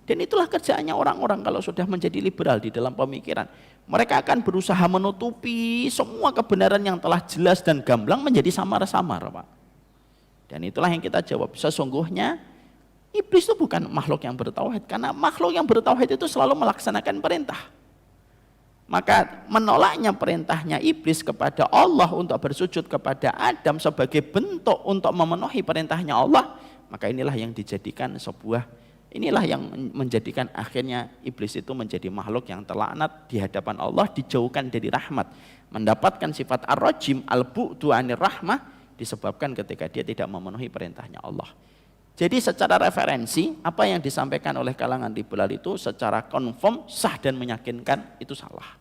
Dan itulah kerjaannya orang-orang kalau sudah menjadi liberal di dalam pemikiran. Mereka akan berusaha menutupi semua kebenaran yang telah jelas dan gamblang menjadi samar-samar, Pak. Dan itulah yang kita jawab, sesungguhnya iblis itu bukan makhluk yang bertauhid, karena makhluk yang bertauhid itu selalu melaksanakan perintah. Maka menolaknya perintahnya iblis kepada Allah untuk bersujud kepada Adam sebagai bentuk untuk memenuhi perintahnya Allah, maka inilah yang dijadikan inilah yang menjadikan akhirnya iblis itu menjadi makhluk yang terlaknat di hadapan Allah, dijauhkan dari rahmat, mendapatkan sifat ar-rajim, al-bu'du anir rahmah, disebabkan ketika dia tidak memenuhi perintahnya Allah. Jadi secara referensi, apa yang disampaikan oleh kalangan liberal itu secara confirm, sah dan meyakinkan itu salah.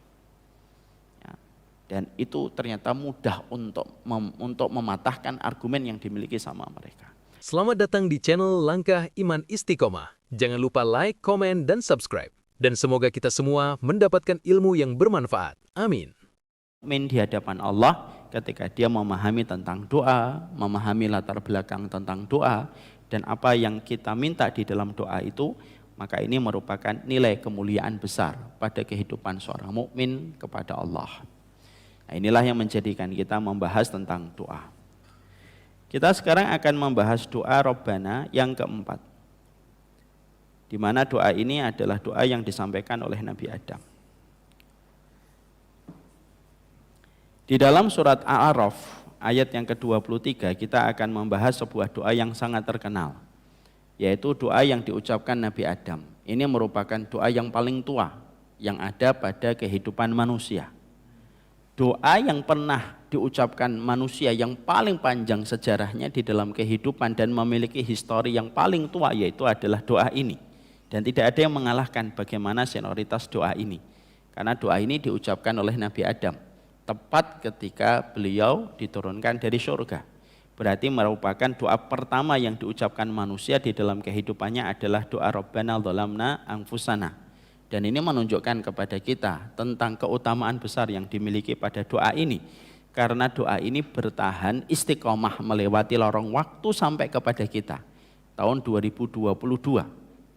Ya. Dan itu ternyata mudah untuk mematahkan argumen yang dimiliki sama mereka. Selamat datang di channel Langkah Iman Istiqomah. Jangan lupa like, komen, dan subscribe. Dan semoga kita semua mendapatkan ilmu yang bermanfaat. Amin. Mukmin di hadapan Allah ketika dia memahami tentang doa, memahami latar belakang tentang doa, dan apa yang kita minta di dalam doa itu, maka ini merupakan nilai kemuliaan besar pada kehidupan seorang mukmin kepada Allah. Nah, inilah yang menjadikan kita membahas tentang doa. Kita sekarang akan membahas doa Rabbana yang keempat, di mana doa ini adalah doa yang disampaikan oleh Nabi Adam. Di dalam surat Al-A'raf ayat yang ke-23 kita akan membahas sebuah doa yang sangat terkenal, yaitu doa yang diucapkan Nabi Adam. Ini merupakan doa yang paling tua yang ada pada kehidupan manusia. Doa yang pernah diucapkan manusia yang paling panjang sejarahnya di dalam kehidupan dan memiliki histori yang paling tua, yaitu adalah doa ini. Dan tidak ada yang mengalahkan bagaimana senioritas doa ini, karena doa ini diucapkan oleh Nabi Adam tepat ketika beliau diturunkan dari surga. Berarti merupakan doa pertama yang diucapkan manusia di dalam kehidupannya adalah doa Rabbana dzalamna anfusana. Dan ini menunjukkan kepada kita tentang keutamaan besar yang dimiliki pada doa ini. Karena doa ini bertahan istiqomah melewati lorong waktu sampai kepada kita. Tahun 2022.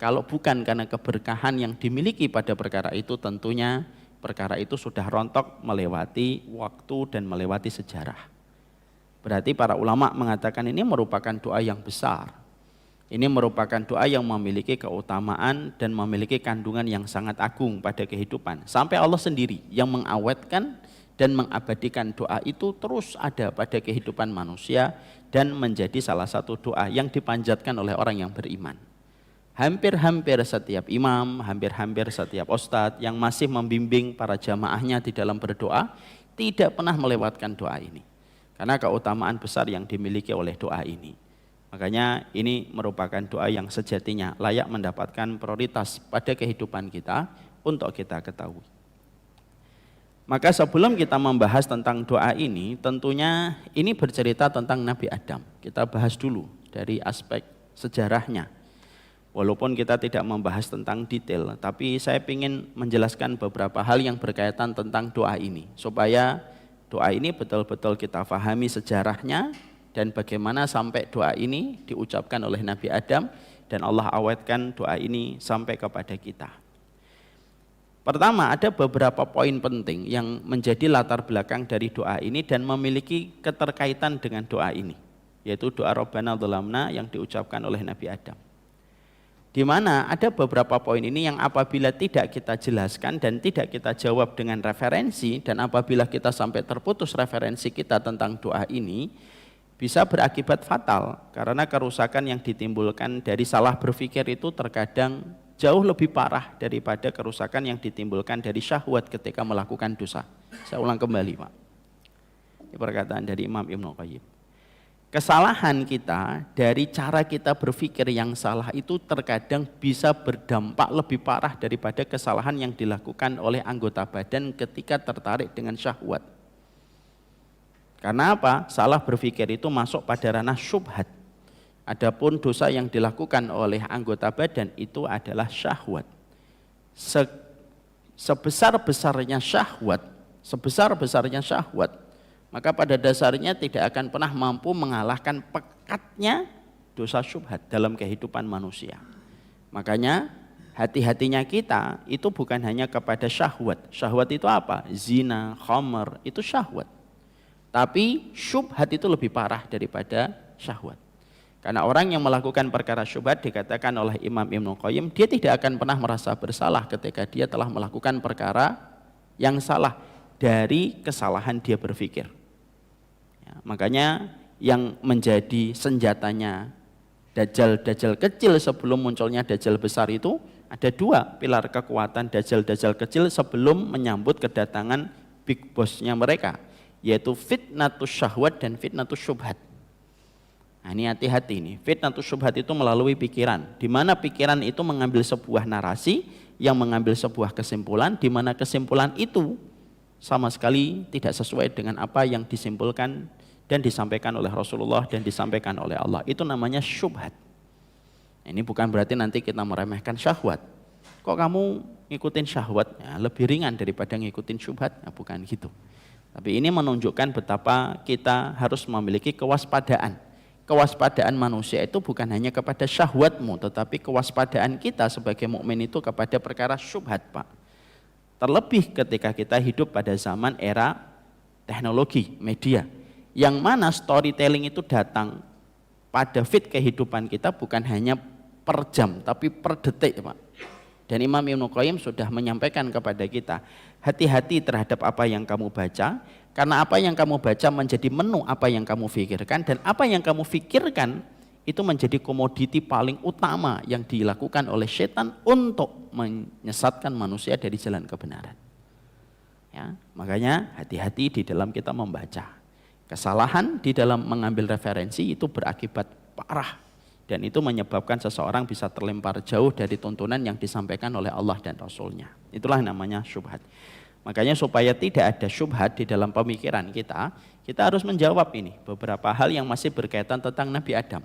Kalau bukan karena keberkahan yang dimiliki pada perkara itu, tentunya perkara itu sudah rontok melewati waktu dan melewati sejarah. Berarti para ulama mengatakan ini merupakan doa yang besar. Ini merupakan doa yang memiliki keutamaan dan memiliki kandungan yang sangat agung pada kehidupan. Sampai Allah sendiri yang mengawetkan dan mengabadikan doa itu terus ada pada kehidupan manusia dan menjadi salah satu doa yang dipanjatkan oleh orang yang beriman. Hampir-hampir setiap imam, hampir-hampir setiap ustadz yang masih membimbing para jamaahnya di dalam berdoa tidak pernah melewatkan doa ini. Karena keutamaan besar yang dimiliki oleh doa ini. Makanya ini merupakan doa yang sejatinya layak mendapatkan prioritas pada kehidupan kita untuk kita ketahui. Maka sebelum kita membahas tentang doa ini, tentunya ini bercerita tentang Nabi Adam. Kita bahas dulu dari aspek sejarahnya. Walaupun kita tidak membahas tentang detail, tapi saya ingin menjelaskan beberapa hal yang berkaitan tentang doa ini, supaya doa ini betul-betul kita pahami sejarahnya dan bagaimana sampai doa ini diucapkan oleh Nabi Adam dan Allah awetkan doa ini sampai kepada kita. Pertama, ada beberapa poin penting yang menjadi latar belakang dari doa ini dan memiliki keterkaitan dengan doa ini, yaitu doa Rabbana dzalamna yang diucapkan oleh Nabi Adam. Di mana ada beberapa poin ini yang apabila tidak kita jelaskan dan tidak kita jawab dengan referensi, dan apabila kita sampai terputus referensi kita tentang doa ini, bisa berakibat fatal, karena kerusakan yang ditimbulkan dari salah berpikir itu terkadang jauh lebih parah daripada kerusakan yang ditimbulkan dari syahwat ketika melakukan dosa. Saya ulang kembali, Pak. Ini perkataan dari Imam Ibnu Qayyim. Kesalahan kita dari cara kita berpikir yang salah itu terkadang bisa berdampak lebih parah daripada kesalahan yang dilakukan oleh anggota badan ketika tertarik dengan syahwat. Karena apa? Salah berpikir itu masuk pada ranah syubhat. Adapun dosa yang dilakukan oleh anggota badan itu adalah syahwat. Sebesar-besarnya syahwat, maka pada dasarnya tidak akan pernah mampu mengalahkan pekatnya dosa syubhat dalam kehidupan manusia. Makanya hati-hatinya kita itu bukan hanya kepada syahwat. Syahwat itu apa? Zina, khamr, itu syahwat. Tapi syubhat itu lebih parah daripada syahwat. Karena orang yang melakukan perkara syubhat dikatakan oleh Imam Ibnu Qayyim, dia tidak akan pernah merasa bersalah ketika dia telah melakukan perkara yang salah dari kesalahan dia berpikir. Ya, makanya yang menjadi senjatanya dajjal-dajjal kecil sebelum munculnya dajjal besar itu ada dua pilar kekuatan dajjal-dajjal kecil sebelum menyambut kedatangan big boss-nya mereka, yaitu fitnatus syahwat dan fitnatus syubhat. Nah, ini hati-hati nih, fitnatus syubhat itu melalui pikiran, di mana pikiran itu mengambil sebuah narasi yang mengambil sebuah kesimpulan, di mana kesimpulan itu sama sekali tidak sesuai dengan apa yang disimpulkan dan disampaikan oleh Rasulullah dan disampaikan oleh Allah. Itu namanya syubhat. Ini bukan berarti nanti kita meremehkan syahwat. Kok kamu ngikutin syahwat? Ya, lebih ringan daripada ngikutin syubhat? Ya, bukan gitu. Tapi ini menunjukkan betapa kita harus memiliki kewaspadaan. Kewaspadaan manusia itu bukan hanya kepada syahwatmu, tetapi kewaspadaan kita sebagai mukmin itu kepada perkara syubhat, Pak. Terlebih ketika kita hidup pada zaman era teknologi, media, yang mana storytelling itu datang pada feed kehidupan kita bukan hanya per jam, tapi per detik, Pak. Dan Imam Ibnu Qayyim sudah menyampaikan kepada kita, hati-hati terhadap apa yang kamu baca, karena apa yang kamu baca menjadi menu apa yang kamu pikirkan, dan apa yang kamu pikirkan itu menjadi komoditi paling utama yang dilakukan oleh setan untuk menyesatkan manusia dari jalan kebenaran. Ya, makanya hati-hati di dalam kita membaca. Kesalahan di dalam mengambil referensi itu berakibat parah. Dan itu menyebabkan seseorang bisa terlempar jauh dari tuntunan yang disampaikan oleh Allah dan Rasulnya. Itulah namanya syubhat. Makanya supaya tidak ada syubhat di dalam pemikiran kita harus menjawab ini. Beberapa hal yang masih berkaitan tentang Nabi Adam.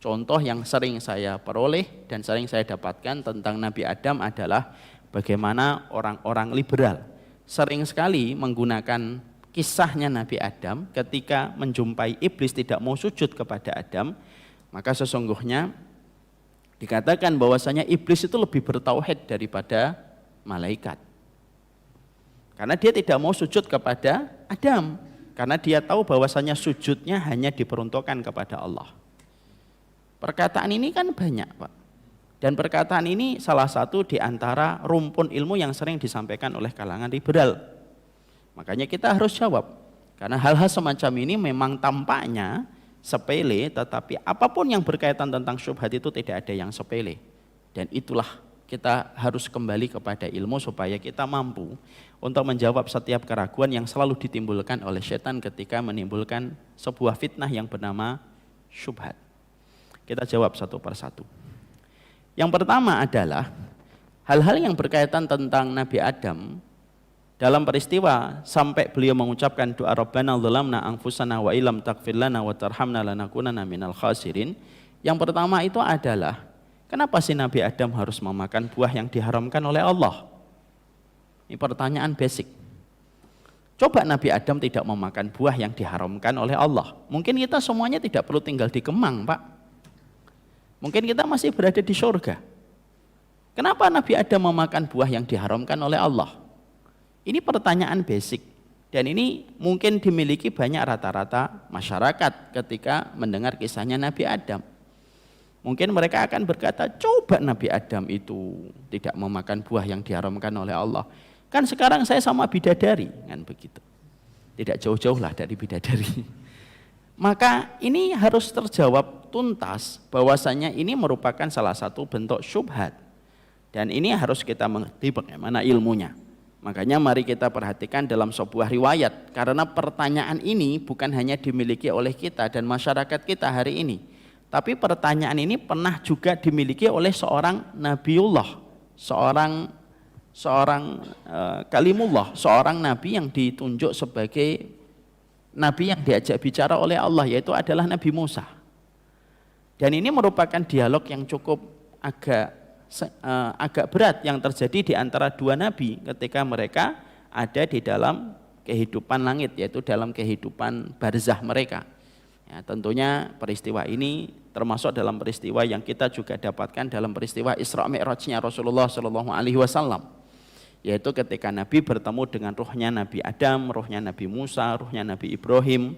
Contoh yang sering saya peroleh dan sering saya dapatkan tentang Nabi Adam adalah bagaimana orang-orang liberal sering sekali menggunakan kisahnya Nabi Adam ketika menjumpai iblis tidak mau sujud kepada Adam, maka sesungguhnya dikatakan bahwasanya iblis itu lebih bertauhid daripada malaikat. Karena dia tidak mau sujud kepada Adam, karena dia tahu bahwasanya sujudnya hanya diperuntukkan kepada Allah. Perkataan ini kan banyak, Pak. Dan perkataan ini salah satu di antara rumpun ilmu yang sering disampaikan oleh kalangan liberal. Makanya kita harus jawab, karena hal-hal semacam ini memang tampaknya sepele, tetapi apapun yang berkaitan tentang syubhat itu tidak ada yang sepele. Dan itulah kita harus kembali kepada ilmu supaya kita mampu untuk menjawab setiap keraguan yang selalu ditimbulkan oleh setan ketika menimbulkan sebuah fitnah yang bernama syubhat. Kita jawab satu persatu. Yang pertama adalah hal-hal yang berkaitan tentang Nabi Adam. Dalam peristiwa sampai beliau mengucapkan doa Rabbana dzalamna anfusana wa illam taghfir lana wa tarhamna lanakunanna minal khasirin. Yang pertama itu adalah kenapa sih Nabi Adam harus memakan buah yang diharamkan oleh Allah? Ini pertanyaan basic. Coba Nabi Adam tidak memakan buah yang diharamkan oleh Allah. Mungkin kita semuanya tidak perlu tinggal di Kemang, Pak. Mungkin kita masih berada di surga. Kenapa Nabi Adam memakan buah yang diharamkan oleh Allah? Ini pertanyaan basic, dan ini mungkin dimiliki banyak rata-rata masyarakat ketika mendengar kisahnya Nabi Adam. Mungkin mereka akan berkata, coba Nabi Adam itu tidak memakan buah yang diharamkan oleh Allah. Kan sekarang saya sama bidadari, kan begitu. Tidak jauh-jauh lah dari bidadari. Maka ini harus terjawab tuntas bahwasanya ini merupakan salah satu bentuk syubhat. Dan ini harus kita mengerti bagaimana ilmunya. Makanya mari kita perhatikan dalam sebuah riwayat, karena pertanyaan ini bukan hanya dimiliki oleh kita dan masyarakat kita hari ini, tapi pertanyaan ini pernah juga dimiliki oleh seorang Nabiullah, seorang kalimullah, seorang nabi yang ditunjuk sebagai nabi yang diajak bicara oleh Allah, yaitu adalah Nabi Musa. Dan ini merupakan dialog yang cukup agak berat yang terjadi di antara dua nabi ketika mereka ada di dalam kehidupan langit, yaitu dalam kehidupan barzah mereka. Ya, tentunya peristiwa ini termasuk dalam peristiwa yang kita juga dapatkan dalam peristiwa Isra Mi'rajnya Rasulullah Shallallahu Alaihi Wasallam, yaitu ketika Nabi bertemu dengan ruhnya Nabi Adam, ruhnya Nabi Musa, ruhnya Nabi Ibrahim.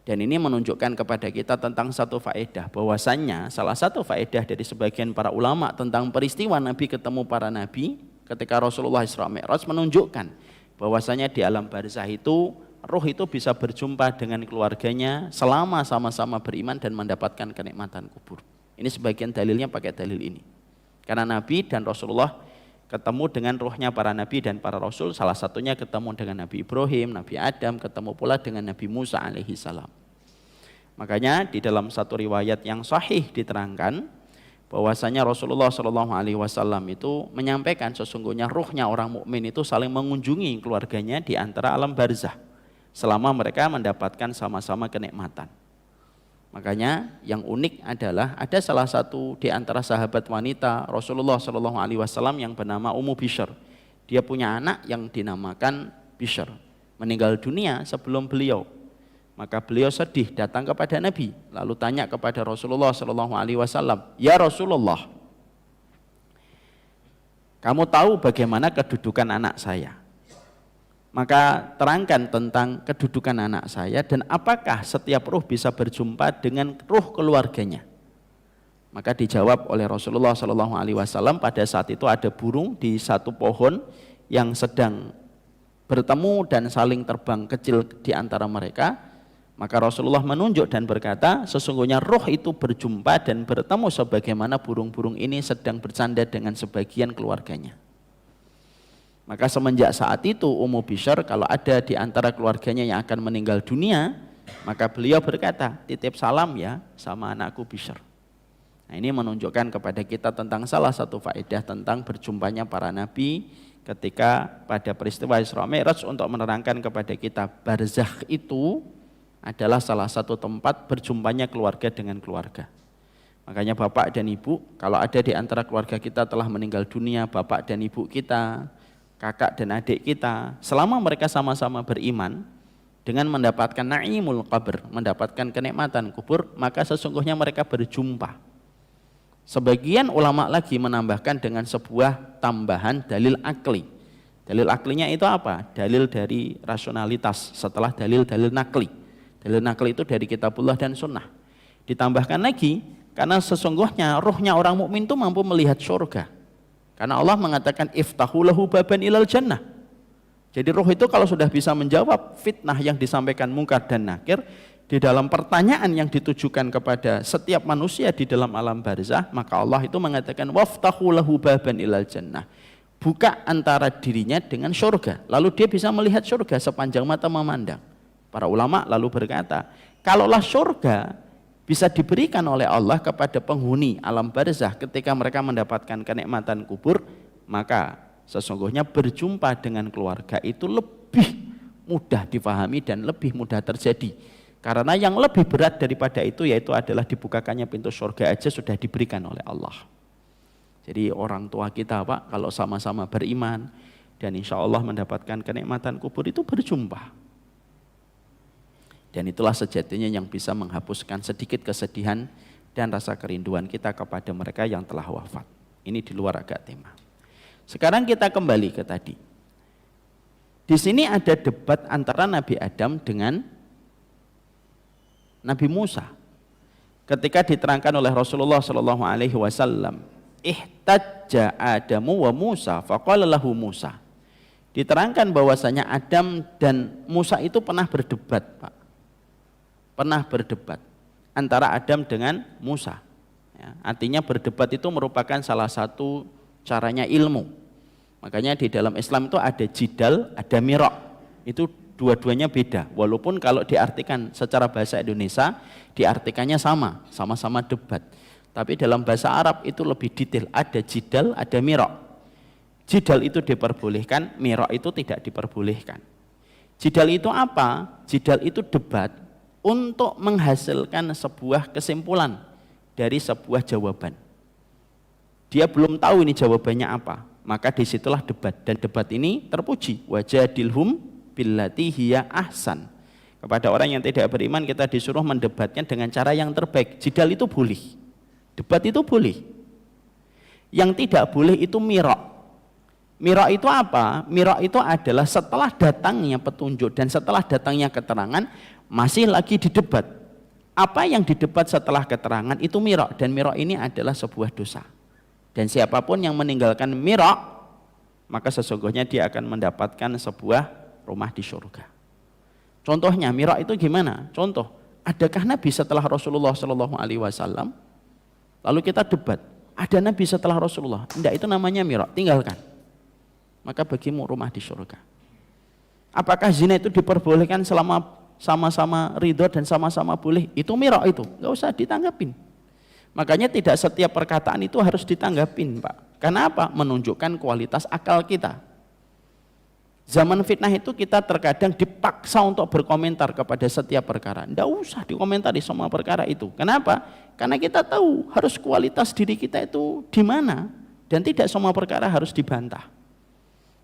Dan ini menunjukkan kepada kita tentang satu faedah, bahwasannya salah satu faedah dari sebagian para ulama tentang peristiwa Nabi ketemu para nabi ketika Rasulullah Isra Mi'raj menunjukkan bahwasanya di alam barzah itu ruh itu bisa berjumpa dengan keluarganya selama sama-sama beriman dan mendapatkan kenikmatan kubur. Ini sebagian dalilnya pakai dalil ini. Karena Nabi dan Rasulullah ketemu dengan ruhnya para nabi dan para rasul, salah satunya ketemu dengan Nabi Ibrahim, Nabi Adam, ketemu pula dengan Nabi Musa alaihi salam. Makanya di dalam satu riwayat yang sahih diterangkan bahwasanya Rasulullah Shallallahu Alaihi Wasallam itu menyampaikan sesungguhnya ruhnya orang mukmin itu saling mengunjungi keluarganya di antara alam barzah selama mereka mendapatkan sama-sama kenikmatan. Makanya yang unik adalah ada salah satu di antara sahabat wanita Rasulullah Shallallahu Alaihi Wasallam yang bernama Ummu Bishr. Dia punya anak yang dinamakan Bishr, meninggal dunia sebelum beliau. Maka beliau sedih datang kepada Nabi, lalu tanya kepada Rasulullah Shallallahu Alaihi Wasallam, ya Rasulullah, kamu tahu bagaimana kedudukan anak saya? Maka terangkan tentang kedudukan anak saya dan apakah setiap ruh bisa berjumpa dengan ruh keluarganya. Maka dijawab oleh Rasulullah Shallallahu Alaihi Wasallam, pada saat itu ada burung di satu pohon yang sedang bertemu dan saling terbang kecil di antara mereka. Maka Rasulullah menunjuk dan berkata, sesungguhnya roh itu berjumpa dan bertemu sebagaimana burung-burung ini sedang bersandar dengan sebagian keluarganya. Maka semenjak saat itu Ummu Bishr kalau ada di antara keluarganya yang akan meninggal dunia, maka beliau berkata, titip salam ya sama anakku Bishr. Nah, ini menunjukkan kepada kita tentang salah satu faedah tentang berjumpanya para nabi ketika pada peristiwa Isra Mi'raj, untuk menerangkan kepada kita barzakh itu adalah salah satu tempat berjumpanya keluarga dengan keluarga. Makanya bapak dan ibu, kalau ada di antara keluarga kita telah meninggal dunia, bapak dan ibu kita, kakak dan adik kita, selama mereka sama-sama beriman, dengan mendapatkan na'imul qabr, mendapatkan kenikmatan kubur, maka sesungguhnya mereka berjumpa. Sebagian ulama lagi menambahkan dengan sebuah tambahan dalil akli. Dalil aklinya itu apa? Dalil dari rasionalitas setelah dalil-dalil nakli. Dalil nakli itu dari kitabullah dan sunnah. Ditambahkan lagi, karena sesungguhnya ruhnya orang mukmin itu mampu melihat surga. Karena Allah mengatakan iftahu lahu baban ilal jannah. Jadi ruh itu kalau sudah bisa menjawab fitnah yang disampaikan Munkar dan Nakir di dalam pertanyaan yang ditujukan kepada setiap manusia di dalam alam barzah, maka Allah itu mengatakan waftahu lahu baban ilal jannah. Buka antara dirinya dengan surga, lalu dia bisa melihat surga sepanjang mata memandang. Para ulama lalu berkata, kalaulah surga bisa diberikan oleh Allah kepada penghuni alam barzah ketika mereka mendapatkan kenikmatan kubur, maka sesungguhnya berjumpa dengan keluarga itu lebih mudah difahami dan lebih mudah terjadi. Karena yang lebih berat daripada itu yaitu adalah dibukakannya pintu surga aja sudah diberikan oleh Allah. Jadi orang tua kita Pak, kalau sama-sama beriman dan insya Allah mendapatkan kenikmatan kubur itu berjumpa. Dan itulah sejatinya yang bisa menghapuskan sedikit kesedihan dan rasa kerinduan kita kepada mereka yang telah wafat. Ini di luar agak tema. Sekarang kita kembali ke tadi. Di sini ada debat antara Nabi Adam dengan Nabi Musa. Ketika diterangkan oleh Rasulullah Shallallahu Alaihi Wasallam, ihtajja Adamu wa Musa, faqala lahu Musa. Diterangkan bahwasanya Adam dan Musa itu pernah berdebat, Pak. Pernah berdebat antara Adam dengan Musa. Ya, artinya berdebat itu merupakan salah satu caranya ilmu. Makanya di dalam Islam itu ada jidal, ada miraq. Itu dua-duanya beda. Walaupun kalau diartikan secara bahasa Indonesia, diartikannya sama, sama-sama debat. Tapi dalam bahasa Arab itu lebih detail. Ada jidal, ada miraq. Jidal itu diperbolehkan, miraq itu tidak diperbolehkan. Jidal itu apa? Jidal itu debat untuk menghasilkan sebuah kesimpulan dari sebuah jawaban. Dia belum tahu ini jawabannya apa, maka disitulah debat. Dan debat ini terpuji, wajadilhum billati hiya ahsan. Kepada orang yang tidak beriman kita disuruh mendebatnya dengan cara yang terbaik. Jidal itu boleh, debat itu boleh. Yang tidak boleh itu mirok. Mirok itu apa? Mirok itu adalah setelah datangnya petunjuk dan setelah datangnya keterangan masih lagi didebat. Apa yang didebat setelah keterangan itu mirok, dan mirok ini adalah sebuah dosa. Dan siapapun yang meninggalkan mirok, maka sesungguhnya dia akan mendapatkan sebuah rumah di surga. Contohnya mirok itu gimana? Contoh, adakah Nabi setelah Rasulullah SAW? Lalu kita debat, ada Nabi setelah Rasulullah? Tidak, itu namanya mirok, tinggalkan. Maka bagimu rumah di surga. Apakah zina itu diperbolehkan selama sama-sama ridho dan sama-sama boleh? Itu mirok itu, nggak usah ditanggapin. Makanya tidak setiap perkataan itu harus ditanggapin, Pak. Karena apa? Menunjukkan kualitas akal kita. Zaman fitnah itu kita terkadang dipaksa untuk berkomentar kepada setiap perkara. Tidak usah dikomentari semua perkara itu. Kenapa? Karena kita tahu harus kualitas diri kita itu di mana, dan tidak semua perkara harus dibantah.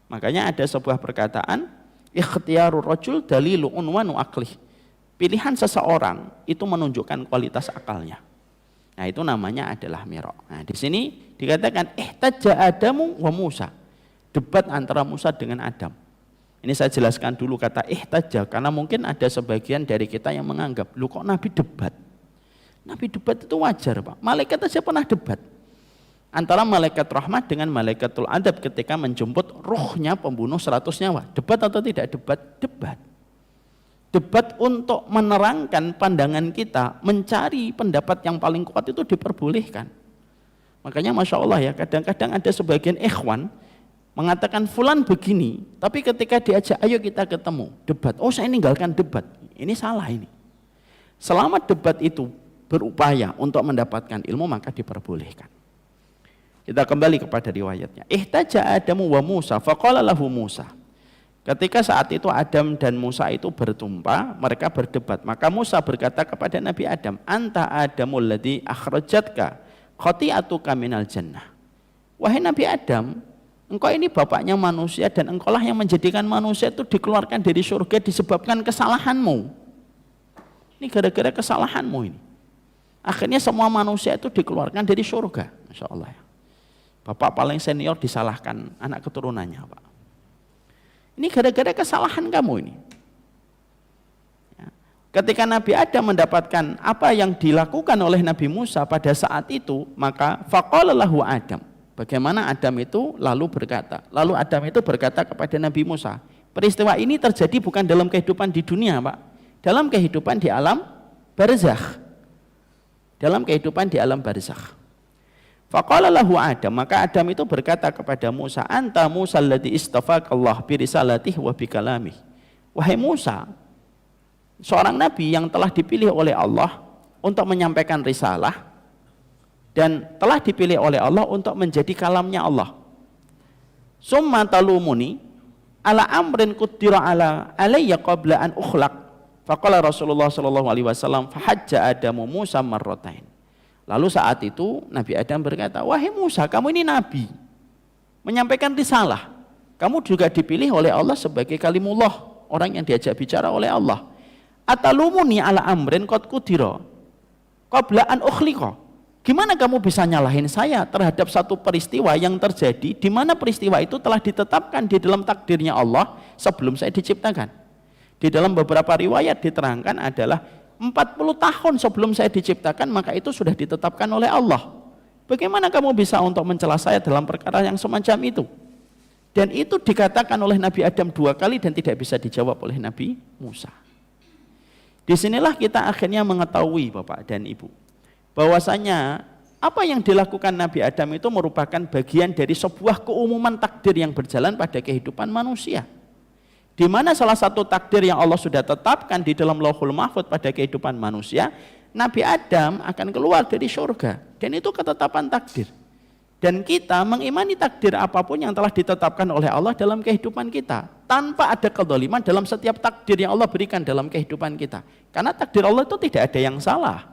Makanya ada sebuah perkataan, ikhtiyarur rajul dalilu unwanu aqlih. Pilihan seseorang itu menunjukkan kualitas akalnya. Nah, itu namanya adalah mirok. Nah, di sini dikatakan ihtajja Adamu wa Musa. Debat antara Musa dengan Adam. Ini saya jelaskan dulu kata ihtajja, karena mungkin ada sebagian dari kita yang menganggap, lu kok Nabi debat? Nabi debat itu wajar, Pak. Malaikat aja pernah debat. Antara malaikat rahmat dengan malaikatul adab ketika menjemput ruhnya pembunuh 100 nyawa. Debat atau tidak debat? Debat. Debat untuk menerangkan pandangan kita, mencari pendapat yang paling kuat itu diperbolehkan. Makanya Masya Allah ya, kadang-kadang ada sebagian ikhwan mengatakan fulan begini, tapi ketika diajak ayo kita ketemu, debat, oh saya ninggalkan debat. Ini salah ini. Selama debat itu berupaya untuk mendapatkan ilmu, maka diperbolehkan. Kita kembali kepada riwayatnya. Ihtaja Adamu wa Musa, faqala lahu Musa. Ketika saat itu Adam dan Musa itu bertumpah, mereka berdebat. Maka Musa berkata kepada Nabi Adam, Anta Adamul ladzi akhrajatka khati'atuka minal jannah. Wahai Nabi Adam, engkau ini bapaknya manusia dan engkaulah yang menjadikan manusia itu dikeluarkan dari surga disebabkan kesalahanmu. Ini gara-gara kesalahanmu ini. Akhirnya semua manusia itu dikeluarkan dari surga. Masya Allah ya. Bapak paling senior disalahkan anak keturunannya, Pak. Ini gara-gara kesalahan kamu ini. Ya. Ketika Nabi Adam mendapatkan apa yang dilakukan oleh Nabi Musa pada saat itu, maka faqala lahu Adam. Bagaimana Adam itu lalu berkata? Lalu Adam itu berkata kepada Nabi Musa, peristiwa ini terjadi bukan dalam kehidupan di dunia, Pak. Dalam kehidupan di alam barzakh. Dalam kehidupan di alam barzakh. Faqala lahu Adam, maka Adam itu berkata kepada Musa, anta Musa alladhi istafaqallah bi risalatihi wa bi kalamih. Wahai Musa, seorang nabi yang telah dipilih oleh Allah untuk menyampaikan risalah dan telah dipilih oleh Allah untuk menjadi kalamnya Allah. Summa talumuni ala amrin qaddara ala alayya qabla an ukhlaq. Faqala Rasulullah sallallahu alaihi wasallam fahajja Adamu Musa marratain. Lalu saat itu Nabi Adam berkata, wahai Musa, kamu ini nabi, menyampaikan risalah. Kamu juga dipilih oleh Allah sebagai kalimullah, orang yang diajak bicara oleh Allah. Atalumuni ala amrin qad qudira qabla an ukhliqa. Gimana kamu bisa nyalahin saya terhadap satu peristiwa yang terjadi, di mana peristiwa itu telah ditetapkan di dalam takdirnya Allah sebelum saya diciptakan. Di dalam beberapa riwayat diterangkan adalah 40 tahun sebelum saya diciptakan, maka itu sudah ditetapkan oleh Allah. Bagaimana kamu bisa untuk mencela saya dalam perkara yang semacam itu? Dan itu dikatakan oleh Nabi Adam 2 kali dan tidak bisa dijawab oleh Nabi Musa. Disinilah kita akhirnya mengetahui Bapak dan Ibu, bahwasanya apa yang dilakukan Nabi Adam itu merupakan bagian dari sebuah keumuman takdir yang berjalan pada kehidupan manusia. Di mana salah satu takdir yang Allah sudah tetapkan di dalam Lauhul Mahfuz pada kehidupan manusia, Nabi Adam akan keluar dari surga, dan itu ketetapan takdir. Dan kita mengimani takdir apapun yang telah ditetapkan oleh Allah dalam kehidupan kita, tanpa ada kezaliman dalam setiap takdir yang Allah berikan dalam kehidupan kita. Karena takdir Allah itu tidak ada yang salah.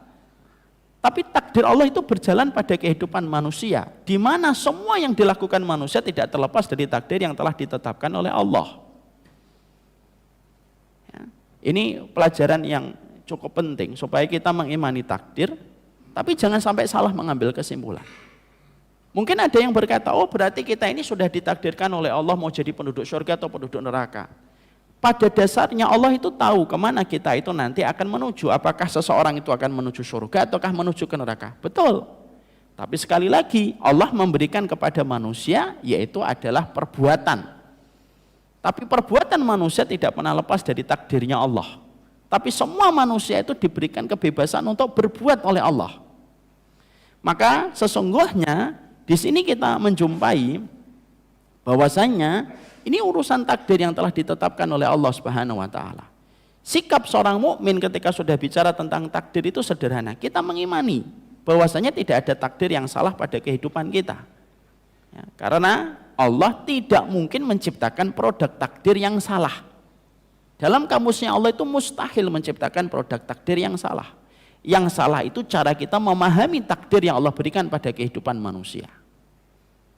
Tapi takdir Allah itu berjalan pada kehidupan manusia, di mana semua yang dilakukan manusia tidak terlepas dari takdir yang telah ditetapkan oleh Allah. Ini pelajaran yang cukup penting supaya kita mengimani takdir, tapi jangan sampai salah mengambil kesimpulan. Mungkin ada yang berkata, oh berarti kita ini sudah ditakdirkan oleh Allah mau jadi penduduk surga atau penduduk neraka. Pada dasarnya Allah itu tahu kemana kita itu nanti akan menuju. Apakah seseorang itu akan menuju surga ataukah menuju ke neraka. Betul. Tapi sekali lagi Allah memberikan kepada manusia yaitu adalah perbuatan. Tapi perbuatan manusia tidak pernah lepas dari takdirnya Allah. Tapi semua manusia itu diberikan kebebasan untuk berbuat oleh Allah. Maka sesungguhnya di sini kita menjumpai bahwasanya ini urusan takdir yang telah ditetapkan oleh Allah Subhanahu wa taala. Sikap seorang mukmin ketika sudah bicara tentang takdir itu sederhana. Kita mengimani bahwasanya tidak ada takdir yang salah pada kehidupan kita. Ya, karena Allah tidak mungkin menciptakan produk takdir yang salah. Dalam kamusnya Allah itu mustahil menciptakan produk takdir yang salah. Yang salah itu cara kita memahami takdir yang Allah berikan pada kehidupan manusia.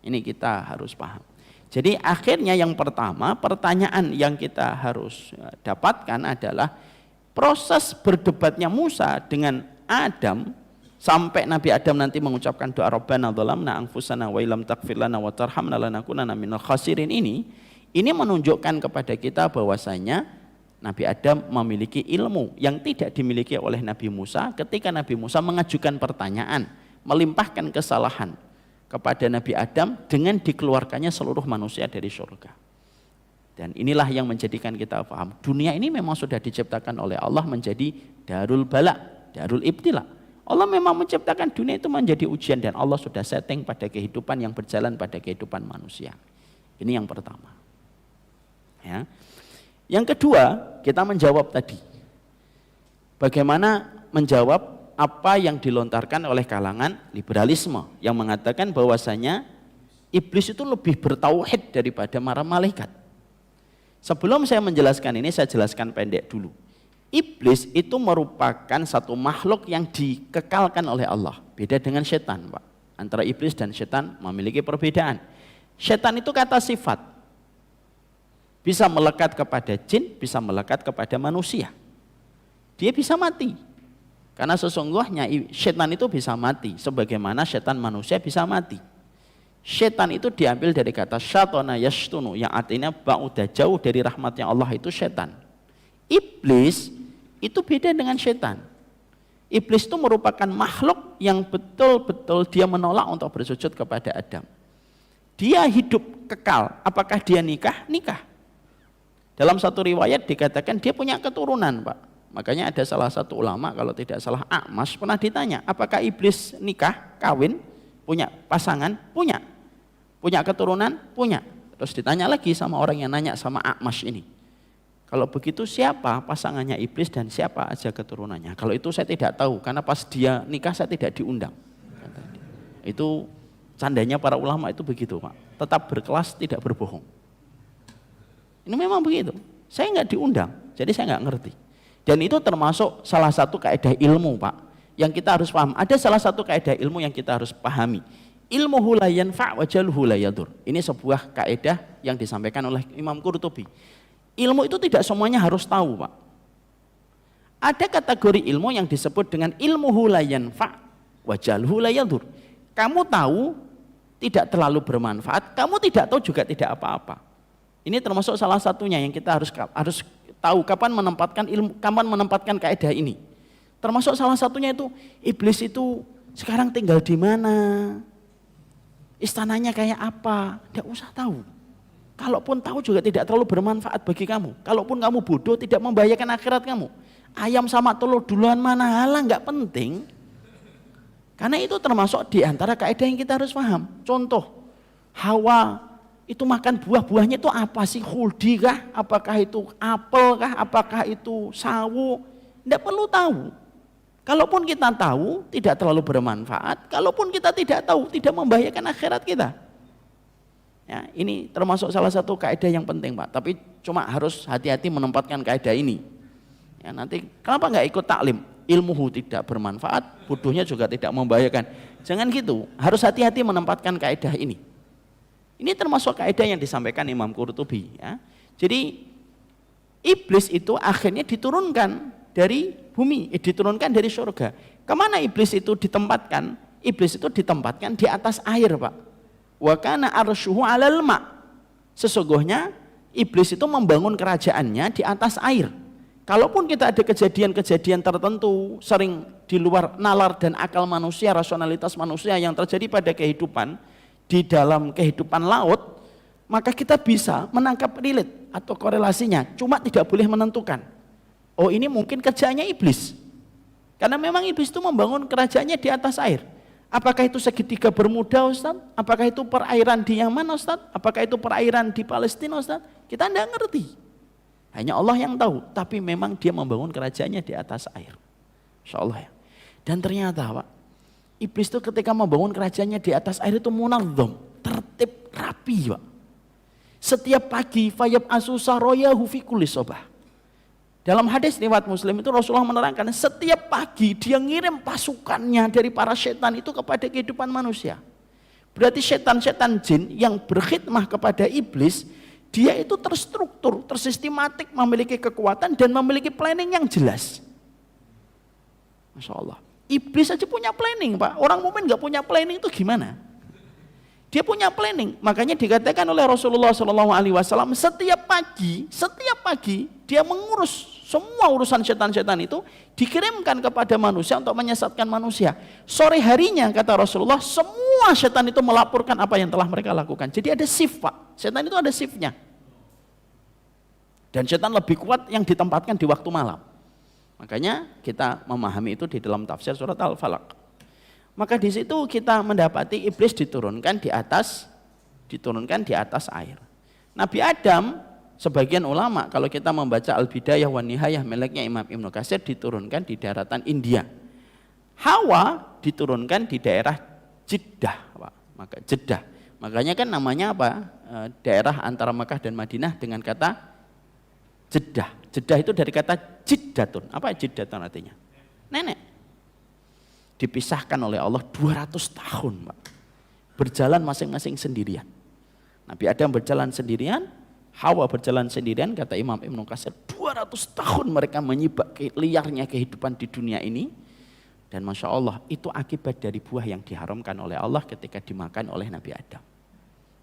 Ini kita harus paham. Jadi akhirnya yang pertama, pertanyaan yang kita harus dapatkan adalah proses berdebatnya Musa dengan Adam sampai Nabi Adam nanti mengucapkan doa Rabbana dzalamna anfusana wa illam taghfir lana wa tarhamna lanakunanna minal khasirin ini menunjukkan kepada kita bahwasanya Nabi Adam memiliki ilmu yang tidak dimiliki oleh Nabi Musa ketika Nabi Musa mengajukan pertanyaan, melimpahkan kesalahan kepada Nabi Adam dengan dikeluarkannya seluruh manusia dari surga. Dan inilah yang menjadikan kita paham, dunia ini memang sudah diciptakan oleh Allah menjadi darul bala, darul ibtila. Allah memang menciptakan dunia itu menjadi ujian dan Allah sudah setting pada kehidupan yang berjalan pada kehidupan manusia. Ini yang pertama. Ya. Yang kedua, kita menjawab tadi. Bagaimana menjawab apa yang dilontarkan oleh kalangan liberalisme yang mengatakan bahwasanya iblis itu lebih bertauhid daripada para malaikat. Sebelum saya menjelaskan ini, saya jelaskan pendek dulu. Iblis itu merupakan satu makhluk yang dikekalkan oleh Allah. Beda dengan setan, Pak. Antara iblis dan setan memiliki perbedaan. Setan itu kata sifat. Bisa melekat kepada jin, bisa melekat kepada manusia. Dia bisa mati. Karena sesungguhnya setan itu bisa mati. Sebagaimana setan manusia bisa mati. Setan itu diambil dari kata syatana yashtunu, yang artinya ba'udah jauh dari rahmatnya Allah, itu setan. Iblis itu beda dengan setan. Iblis itu merupakan makhluk yang betul-betul dia menolak untuk bersujud kepada Adam. Dia hidup kekal. Apakah dia nikah? Nikah. Dalam satu riwayat dikatakan dia punya keturunan, Pak. Makanya ada salah satu ulama, kalau tidak salah A'mas, pernah ditanya, apakah iblis nikah, kawin, punya pasangan? Punya. Punya keturunan? Punya. Terus ditanya lagi sama orang yang nanya sama A'mas ini, kalau begitu siapa pasangannya iblis dan siapa aja keturunannya? Kalau itu saya tidak tahu, karena pas dia nikah saya tidak diundang. Itu candanya para ulama itu begitu, Pak. Tetap berkelas, tidak berbohong. Ini memang begitu. Saya nggak diundang, jadi saya nggak ngerti. Dan itu termasuk salah satu kaidah ilmu, Pak, yang kita harus paham. Ada salah satu kaidah ilmu yang kita harus pahami. Ilmuhu la yanfa' wa jaluhu la yadur. Ini sebuah kaidah yang disampaikan oleh Imam Qurtubi. Ilmu itu tidak semuanya harus tahu, Pak. Ada kategori ilmu yang disebut dengan ilmuhu la yanfa' wa jaluhu la yadur. Kamu tahu tidak terlalu bermanfaat, kamu tidak tahu juga tidak apa-apa. Ini termasuk salah satunya yang kita harus tahu kapan menempatkan ilmu, kapan menempatkan kaidah ini. Termasuk salah satunya itu iblis itu sekarang tinggal di mana, istananya kayak apa, tidak usah tahu. Kalaupun tahu juga tidak terlalu bermanfaat bagi kamu. Kalaupun kamu bodoh tidak membahayakan akhirat kamu. Ayam sama telur duluan mana, halah nggak penting. Karena itu termasuk di antara kaidah yang kita harus paham. Contoh, Hawa itu makan buah-buahnya itu apa sih? Khuldi kah? Apakah itu apel kah? Apakah itu sawo? Tidak perlu tahu. Kalaupun kita tahu, tidak terlalu bermanfaat. Kalaupun kita tidak tahu, tidak membahayakan akhirat kita. Ya, ini termasuk salah satu kaidah yang penting, Pak. Tapi cuma harus hati-hati menempatkan kaidah ini. Ya, nanti kenapa nggak ikut taklim? Ilmuhu tidak bermanfaat, bodohnya juga tidak membahayakan. Jangan gitu. Harus hati-hati menempatkan kaidah ini. Ini termasuk kaidah yang disampaikan Imam Qurtubi. Ya. Jadi Iblis itu akhirnya diturunkan dari bumi, diturunkan dari surga. Kemana iblis itu ditempatkan? Iblis itu ditempatkan di atas air, Pak. Wa kana arsyuhu 'alal ma'. Sesungguhnya iblis itu membangun kerajaannya di atas air. Kalaupun kita ada kejadian-kejadian tertentu sering di luar nalar dan akal manusia, rasionalitas manusia yang terjadi pada kehidupan, di dalam kehidupan laut, maka kita bisa menangkap relate atau korelasinya, cuma tidak boleh menentukan. Oh, ini mungkin kerjaannya iblis. Karena memang iblis itu membangun kerajaannya di atas air. Apakah itu segitiga Bermuda, Ustaz? Apakah itu perairan di Yaman, Ustaz? Apakah itu perairan di Palestina, Ustaz? Kita tidak ngerti. Hanya Allah yang tahu. Tapi memang dia membangun kerajaannya di atas air. Insya Allah ya. Dan ternyata, Pak, iblis itu ketika membangun kerajaannya di atas air itu munadzam, tertib, rapi, Pak. Setiap pagi fayab asusah royahu fi kulli sobah. Dalam hadis riwayat Muslim itu Rasulullah menerangkan setiap pagi dia ngirim pasukannya dari para setan itu kepada kehidupan manusia. Berarti setan-setan jin yang berkhidmah kepada iblis, dia itu terstruktur, tersistematik, memiliki kekuatan dan memiliki planning yang jelas. Masya Allah. Iblis aja punya planning, Pak. Orang mukmin nggak punya planning itu gimana? Dia punya planning. Makanya dikatakan oleh Rasulullah SAW setiap pagi dia mengurus semua urusan setan-setan itu, dikirimkan kepada manusia untuk menyesatkan manusia. Sore harinya kata Rasulullah, semua setan itu melaporkan apa yang telah mereka lakukan. Jadi ada shift, Pak. Setan itu ada shiftnya. Dan setan lebih kuat yang ditempatkan di waktu malam. Makanya kita memahami itu di dalam tafsir surat Al-Falaq. Maka di situ kita mendapati iblis diturunkan di atas air. Nabi Adam, sebagian ulama kalau kita membaca Al-Bidayah wa Nihayah miliknya Imam Ibnu Katsir, diturunkan di daratan India. Hawa diturunkan di daerah Jeddah, Pak. Maka Jeddah. Makanya kan namanya apa? Daerah antara Makkah dan Madinah dengan kata Jeddah. Jeddah itu dari kata jiddatun. Apa jiddatun artinya? Nenek. Dipisahkan oleh Allah 200 tahun, Pak. Berjalan masing-masing sendirian. Nabi Adam berjalan sendirian, Hawa berjalan sendirian, kata Imam Ibnu Katsir, 200 tahun mereka menyibak liarnya kehidupan di dunia ini. Dan Masya Allah, itu akibat dari buah yang diharamkan oleh Allah ketika dimakan oleh Nabi Adam.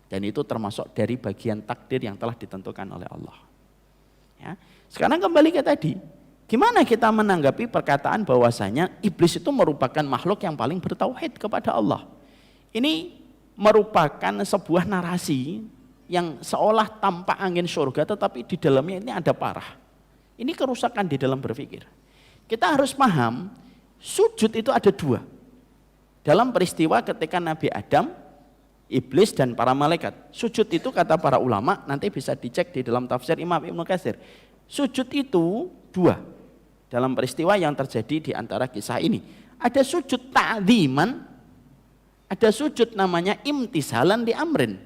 Dan itu termasuk dari bagian takdir yang telah ditentukan oleh Allah. Ya. Sekarang kembali ke tadi, gimana kita menanggapi perkataan bahwasanya iblis itu merupakan makhluk yang paling bertauhid kepada Allah? Ini merupakan sebuah narasi yang seolah tampak angin surga tetapi di dalamnya ini ada parah. Ini kerusakan di dalam berpikir. Kita harus paham, sujud itu ada dua. Dalam peristiwa ketika Nabi Adam, iblis dan para malaikat. Sujud itu kata para ulama, nanti bisa dicek di dalam tafsir Imam Ibnu Katsir. Sujud itu dua. Dalam peristiwa yang terjadi di antara kisah ini. Ada sujud ta'dziman, ada sujud namanya imtisalan li amrin.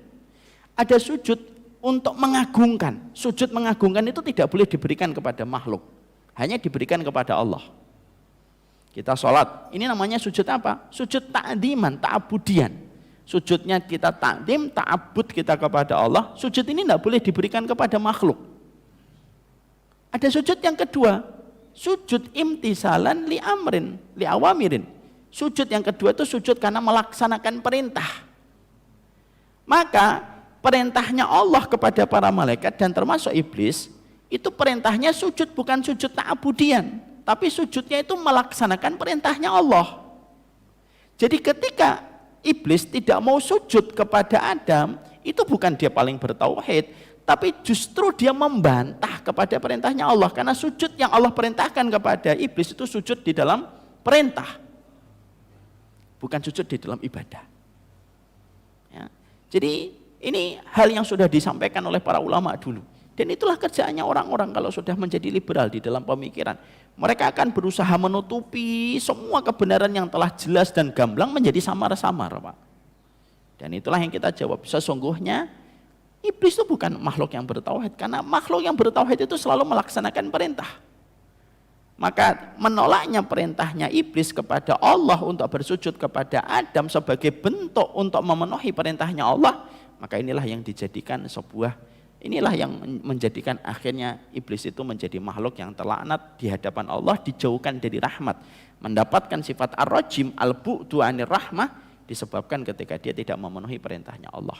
Ada sujud untuk mengagungkan. Sujud mengagungkan itu tidak boleh diberikan kepada makhluk. Hanya diberikan kepada Allah. Kita sholat, ini namanya sujud apa? Sujud ta'dziman, ta'abudian. Sujudnya kita ta'dzim, ta'abud kita kepada Allah. Sujud ini tidak boleh diberikan kepada makhluk. Ada sujud yang kedua, sujud imtisalan li amrin, li awamirin. Sujud yang kedua itu sujud karena melaksanakan perintah. Maka perintahnya Allah kepada para malaikat dan termasuk iblis, itu perintahnya sujud, bukan sujud ta'abudian, tapi sujudnya itu melaksanakan perintahnya Allah. Jadi ketika iblis tidak mau sujud kepada Adam, itu bukan dia paling bertauhid, tapi justru dia membantah kepada perintahnya Allah. Karena sujud yang Allah perintahkan kepada iblis itu sujud di dalam perintah, bukan sujud di dalam ibadah. Ya. Jadi ini hal yang sudah disampaikan oleh para ulama dulu. Dan itulah kerjaannya orang-orang kalau sudah menjadi liberal di dalam pemikiran. Mereka akan berusaha menutupi semua kebenaran yang telah jelas dan gamblang menjadi samar-samar, Pak. Dan itulah yang kita jawab. Sesungguhnya iblis itu bukan makhluk yang bertauhid, karena makhluk yang bertauhid itu selalu melaksanakan perintah. Maka menolaknya perintahnya iblis kepada Allah untuk bersujud kepada Adam sebagai bentuk untuk memenuhi perintahnya Allah, maka inilah yang dijadikan sebuah Inilah yang menjadikan akhirnya iblis itu menjadi makhluk yang terlaknat di hadapan Allah, dijauhkan dari rahmat, mendapatkan sifat ar-rajim, al-bu'du anir rahmah, disebabkan ketika dia tidak memenuhi perintahnya Allah.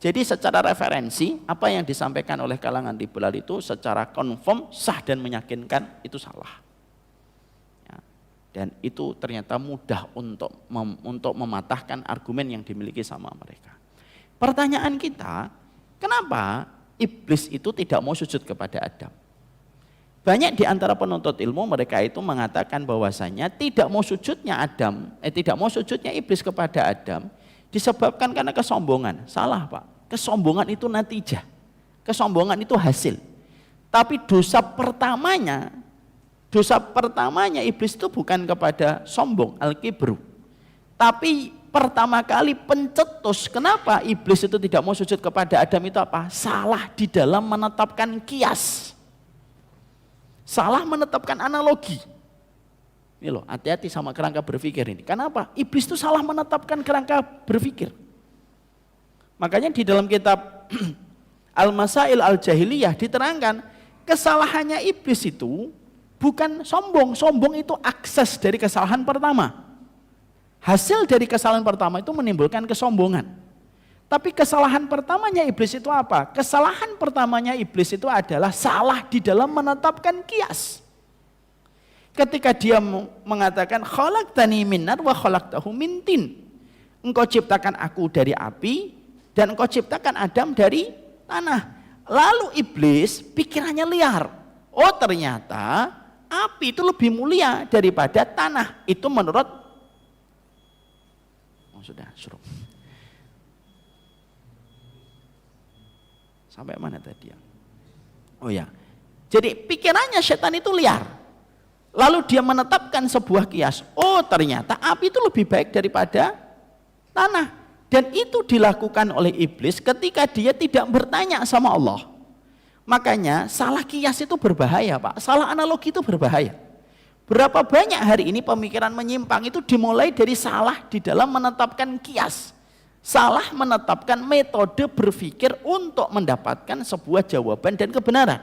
Jadi secara referensi, apa yang disampaikan oleh kalangan liberal itu secara confirm, sah dan meyakinkan itu salah. Ya, dan itu ternyata mudah untuk mematahkan argumen yang dimiliki sama mereka. Pertanyaan kita, kenapa iblis itu tidak mau sujud kepada Adam? Banyak di antara penuntut ilmu mereka itu mengatakan bahwasanya tidak mau sujudnya iblis kepada Adam disebabkan karena kesombongan. Salah, Pak. Kesombongan itu natijah. Kesombongan itu hasil. Tapi dosa pertamanya iblis itu bukan kepada sombong, al-kibru. Tapi pertama kali pencetus kenapa iblis itu tidak mau sujud kepada Adam itu apa? Salah di dalam menetapkan kias. Salah menetapkan analogi. Ini loh, hati-hati sama kerangka berpikir ini. Kenapa? Iblis itu salah menetapkan kerangka berpikir. Makanya di dalam kitab Al-Masail Al-Jahiliyah diterangkan kesalahannya iblis itu bukan sombong. Sombong itu akses dari kesalahan pertama. Hasil dari kesalahan pertama itu menimbulkan kesombongan. Tapi kesalahan pertamanya iblis itu apa? Kesalahan pertamanya iblis itu adalah salah di dalam menetapkan kias. Ketika dia mengatakan khalaqtani min nar wa khalaqtahu min tin. Engkau ciptakan aku dari api dan engkau ciptakan Adam dari tanah. Lalu iblis pikirannya liar. Oh ternyata api itu lebih mulia daripada tanah. Itu menurut sudah suruh. Sampai mana tadi ya? Oh ya. Jadi pikirannya setan itu liar. Lalu dia menetapkan sebuah kias. Oh ternyata api itu lebih baik daripada tanah. Dan itu dilakukan oleh iblis ketika dia tidak bertanya sama Allah. Makanya salah kias itu berbahaya, Pak. Salah analogi itu berbahaya. Berapa banyak hari ini pemikiran menyimpang itu dimulai dari salah di dalam menetapkan kias. Salah menetapkan metode berpikir untuk mendapatkan sebuah jawaban dan kebenaran.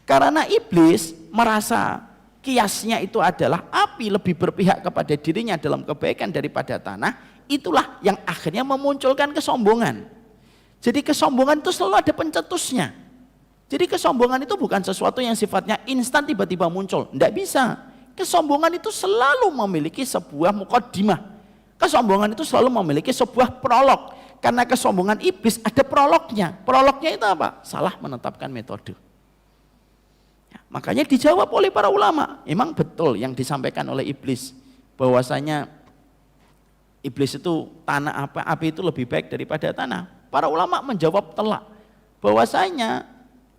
Karena iblis merasa kiasnya itu adalah api lebih berpihak kepada dirinya dalam kebaikan daripada tanah, itulah yang akhirnya memunculkan kesombongan. Jadi kesombongan itu selalu ada pencetusnya. Jadi kesombongan itu bukan sesuatu yang sifatnya instan tiba-tiba muncul. Tidak bisa. Kesombongan itu selalu memiliki sebuah muqaddimah. Kesombongan itu selalu memiliki sebuah prolog. Karena kesombongan iblis ada prolognya. Prolognya itu apa? Salah menetapkan metode. Ya, makanya dijawab oleh para ulama. Emang betul yang disampaikan oleh iblis. Bahwasanya iblis itu tanah api itu lebih baik daripada tanah. Para ulama menjawab telak. Bahwasanya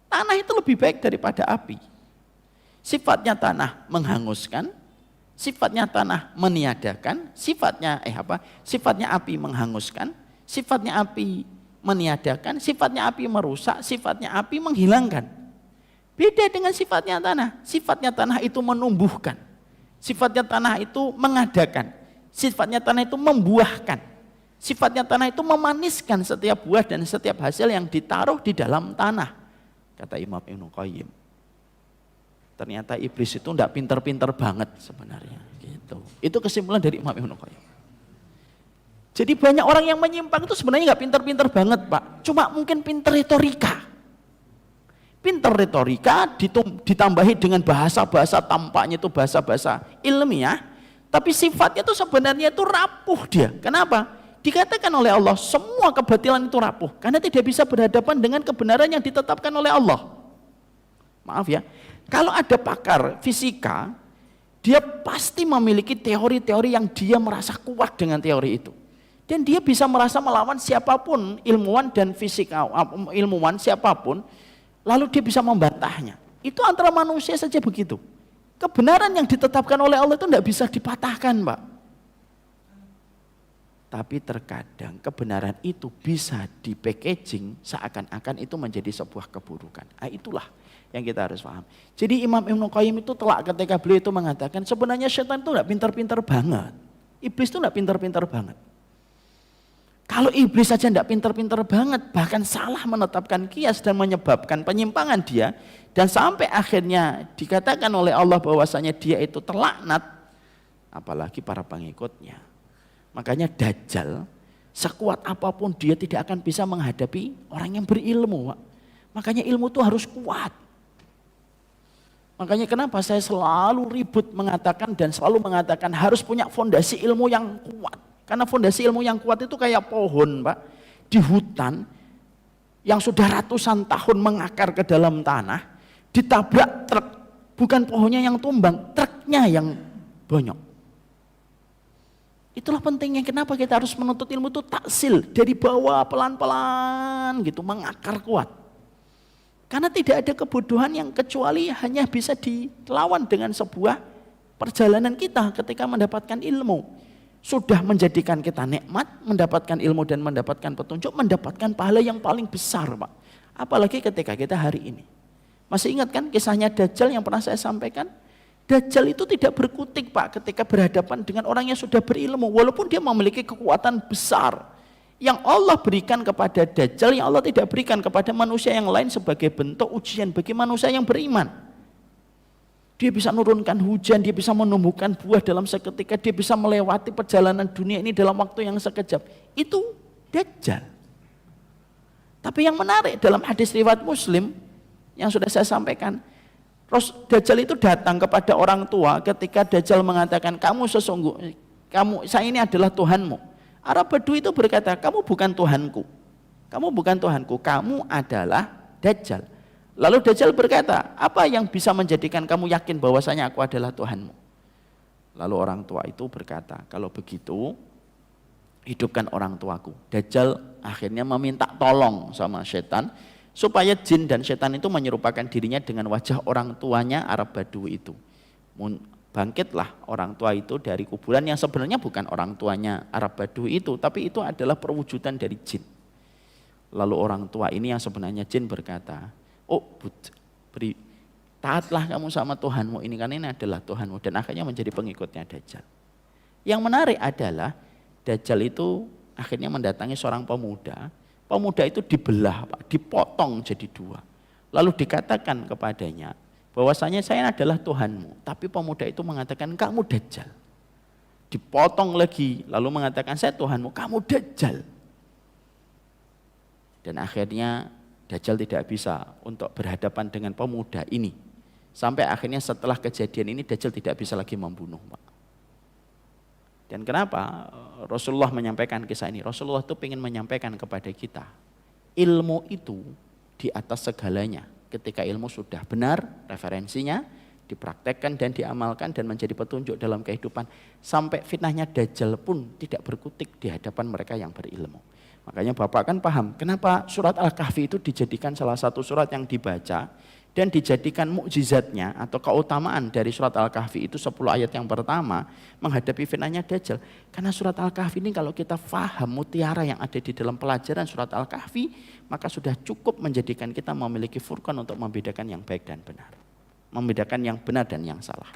tanah itu lebih baik daripada api. Sifatnya tanah menghanguskan, sifatnya tanah meniadakan, sifatnya api menghanguskan, sifatnya api meniadakan, sifatnya api merusak, sifatnya api menghilangkan. Beda dengan sifatnya tanah. Sifatnya tanah itu menumbuhkan. Sifatnya tanah itu mengadakan. Sifatnya tanah itu membuahkan. Sifatnya tanah itu memaniskan setiap buah dan setiap hasil yang ditaruh di dalam tanah. Kata Imam Ibnu Qayyim, ternyata iblis itu tidak pinter-pinter banget sebenarnya. Gitu. Itu kesimpulan dari Imam Ibnu Qayyim. Jadi banyak orang yang menyimpang itu sebenarnya nggak pinter-pinter banget, Pak. Cuma mungkin pinter retorika. Pinter retorika ditambahi dengan bahasa-bahasa tampaknya itu bahasa-bahasa ilmiah, tapi sifatnya itu sebenarnya itu rapuh dia. Kenapa? Dikatakan oleh Allah semua kebatilan itu rapuh karena tidak bisa berhadapan dengan kebenaran yang ditetapkan oleh Allah. Maaf ya, kalau ada pakar fisika, dia pasti memiliki teori-teori yang dia merasa kuat dengan teori itu. Dan dia bisa merasa melawan siapapun, ilmuwan dan fisika, ilmuwan siapapun, lalu dia bisa membantahnya. Itu antara manusia saja begitu. Kebenaran yang ditetapkan oleh Allah itu tidak bisa dipatahkan, Pak. Tapi terkadang kebenaran itu bisa di-packaging seakan-akan itu menjadi sebuah keburukan. Nah, itulah yang kita harus paham. Jadi Imam Ibnu Qayyim itu telak ketika beliau itu mengatakan sebenarnya setan itu tidak pintar-pintar banget. Iblis itu tidak pintar-pintar banget. Kalau iblis saja tidak pinter-pinter banget, bahkan salah menetapkan kias dan menyebabkan penyimpangan dia, dan sampai akhirnya dikatakan oleh Allah bahwasanya dia itu terlaknat, apalagi para pengikutnya. Makanya Dajjal, sekuat apapun dia tidak akan bisa menghadapi orang yang berilmu. Makanya ilmu itu harus kuat. Makanya kenapa saya selalu ribut mengatakan dan selalu mengatakan harus punya fondasi ilmu yang kuat. Karena fondasi ilmu yang kuat itu kayak pohon, Pak, di hutan yang sudah ratusan tahun mengakar ke dalam tanah, ditabrak truk, bukan pohonnya yang tumbang, truknya yang bonyok. Itulah pentingnya kenapa kita harus menuntut ilmu itu taksil, dari bawah pelan-pelan gitu, mengakar kuat. Karena tidak ada kebodohan yang kecuali hanya bisa dilawan dengan sebuah perjalanan kita ketika mendapatkan ilmu. Sudah menjadikan kita nikmat, mendapatkan ilmu dan mendapatkan petunjuk, mendapatkan pahala yang paling besar, Pak. Apalagi ketika kita hari ini. Masih ingat kan kisahnya Dajjal yang pernah saya sampaikan? Dajjal itu tidak berkutik, Pak, ketika berhadapan dengan orang yang sudah berilmu. Walaupun dia memiliki kekuatan besar. Yang Allah berikan kepada Dajjal, yang Allah tidak berikan kepada manusia yang lain sebagai bentuk ujian bagi manusia yang beriman. Dia bisa menurunkan hujan, dia bisa menumbuhkan buah dalam seketika, dia bisa melewati perjalanan dunia ini dalam waktu yang sekejap. Itu Dajjal. Tapi yang menarik dalam hadis riwayat Muslim yang sudah saya sampaikan, Dajjal itu datang kepada orang tua ketika Dajjal mengatakan, saya ini adalah Tuhanmu. Arab Badui itu berkata, kamu bukan Tuhanku, kamu bukan Tuhanku, kamu adalah Dajjal. Lalu Dajjal berkata, apa yang bisa menjadikan kamu yakin bahwasanya aku adalah Tuhanmu? Lalu orang tua itu berkata, kalau begitu hidupkan orang tuaku. Dajjal akhirnya meminta tolong sama setan supaya jin dan setan itu menyerupakan dirinya dengan wajah orang tuanya Arab Badui itu. Bangkitlah orang tua itu dari kuburan yang sebenarnya bukan orang tuanya Arab Badui itu, tapi itu adalah perwujudan dari jin. Lalu orang tua ini yang sebenarnya jin berkata, oh, taatlah kamu sama Tuhanmu ini, kan ini adalah Tuhanmu, dan akhirnya menjadi pengikutnya Dajjal. Yang menarik adalah Dajjal itu akhirnya mendatangi seorang pemuda. Pemuda itu dibelah, Pak, dipotong jadi dua. Lalu dikatakan kepadanya bahwasanya saya adalah Tuhanmu, tapi pemuda itu mengatakan kamu Dajjal. Dipotong lagi, lalu mengatakan saya Tuhanmu, kamu Dajjal. Dan akhirnya Dajjal tidak bisa untuk berhadapan dengan pemuda ini. Sampai akhirnya setelah kejadian ini Dajjal tidak bisa lagi membunuh, Pak. Dan kenapa Rasulullah menyampaikan kisah ini? Rasulullah itu ingin menyampaikan kepada kita, ilmu itu di atas segalanya. Ketika ilmu sudah benar, referensinya, dipraktekkan dan diamalkan dan menjadi petunjuk dalam kehidupan, sampai fitnahnya Dajjal pun tidak berkutik di hadapan mereka yang berilmu. Makanya Bapak kan paham kenapa surat Al-Kahfi itu dijadikan salah satu surat yang dibaca dan dijadikan mukjizatnya atau keutamaan dari surat Al-Kahfi itu 10 ayat yang pertama menghadapi fitnahnya Dajjal. Karena surat Al-Kahfi ini kalau kita paham mutiara yang ada di dalam pelajaran surat Al-Kahfi, maka sudah cukup menjadikan kita memiliki furqan untuk membedakan yang baik dan benar. Membedakan yang benar dan yang salah.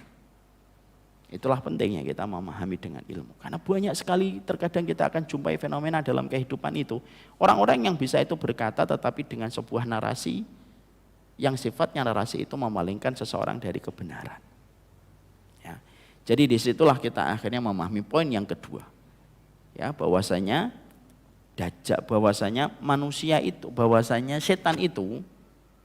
Itulah pentingnya kita memahami dengan ilmu. Karena banyak sekali terkadang kita akan jumpai fenomena dalam kehidupan itu. Orang-orang yang bisa itu berkata tetapi dengan sebuah narasi yang sifatnya narasi itu memalingkan seseorang dari kebenaran. Ya. Jadi disitulah kita akhirnya memahami poin yang kedua. Ya, bahwasanya Dajjal, bahwasanya manusia itu, bahwasanya setan itu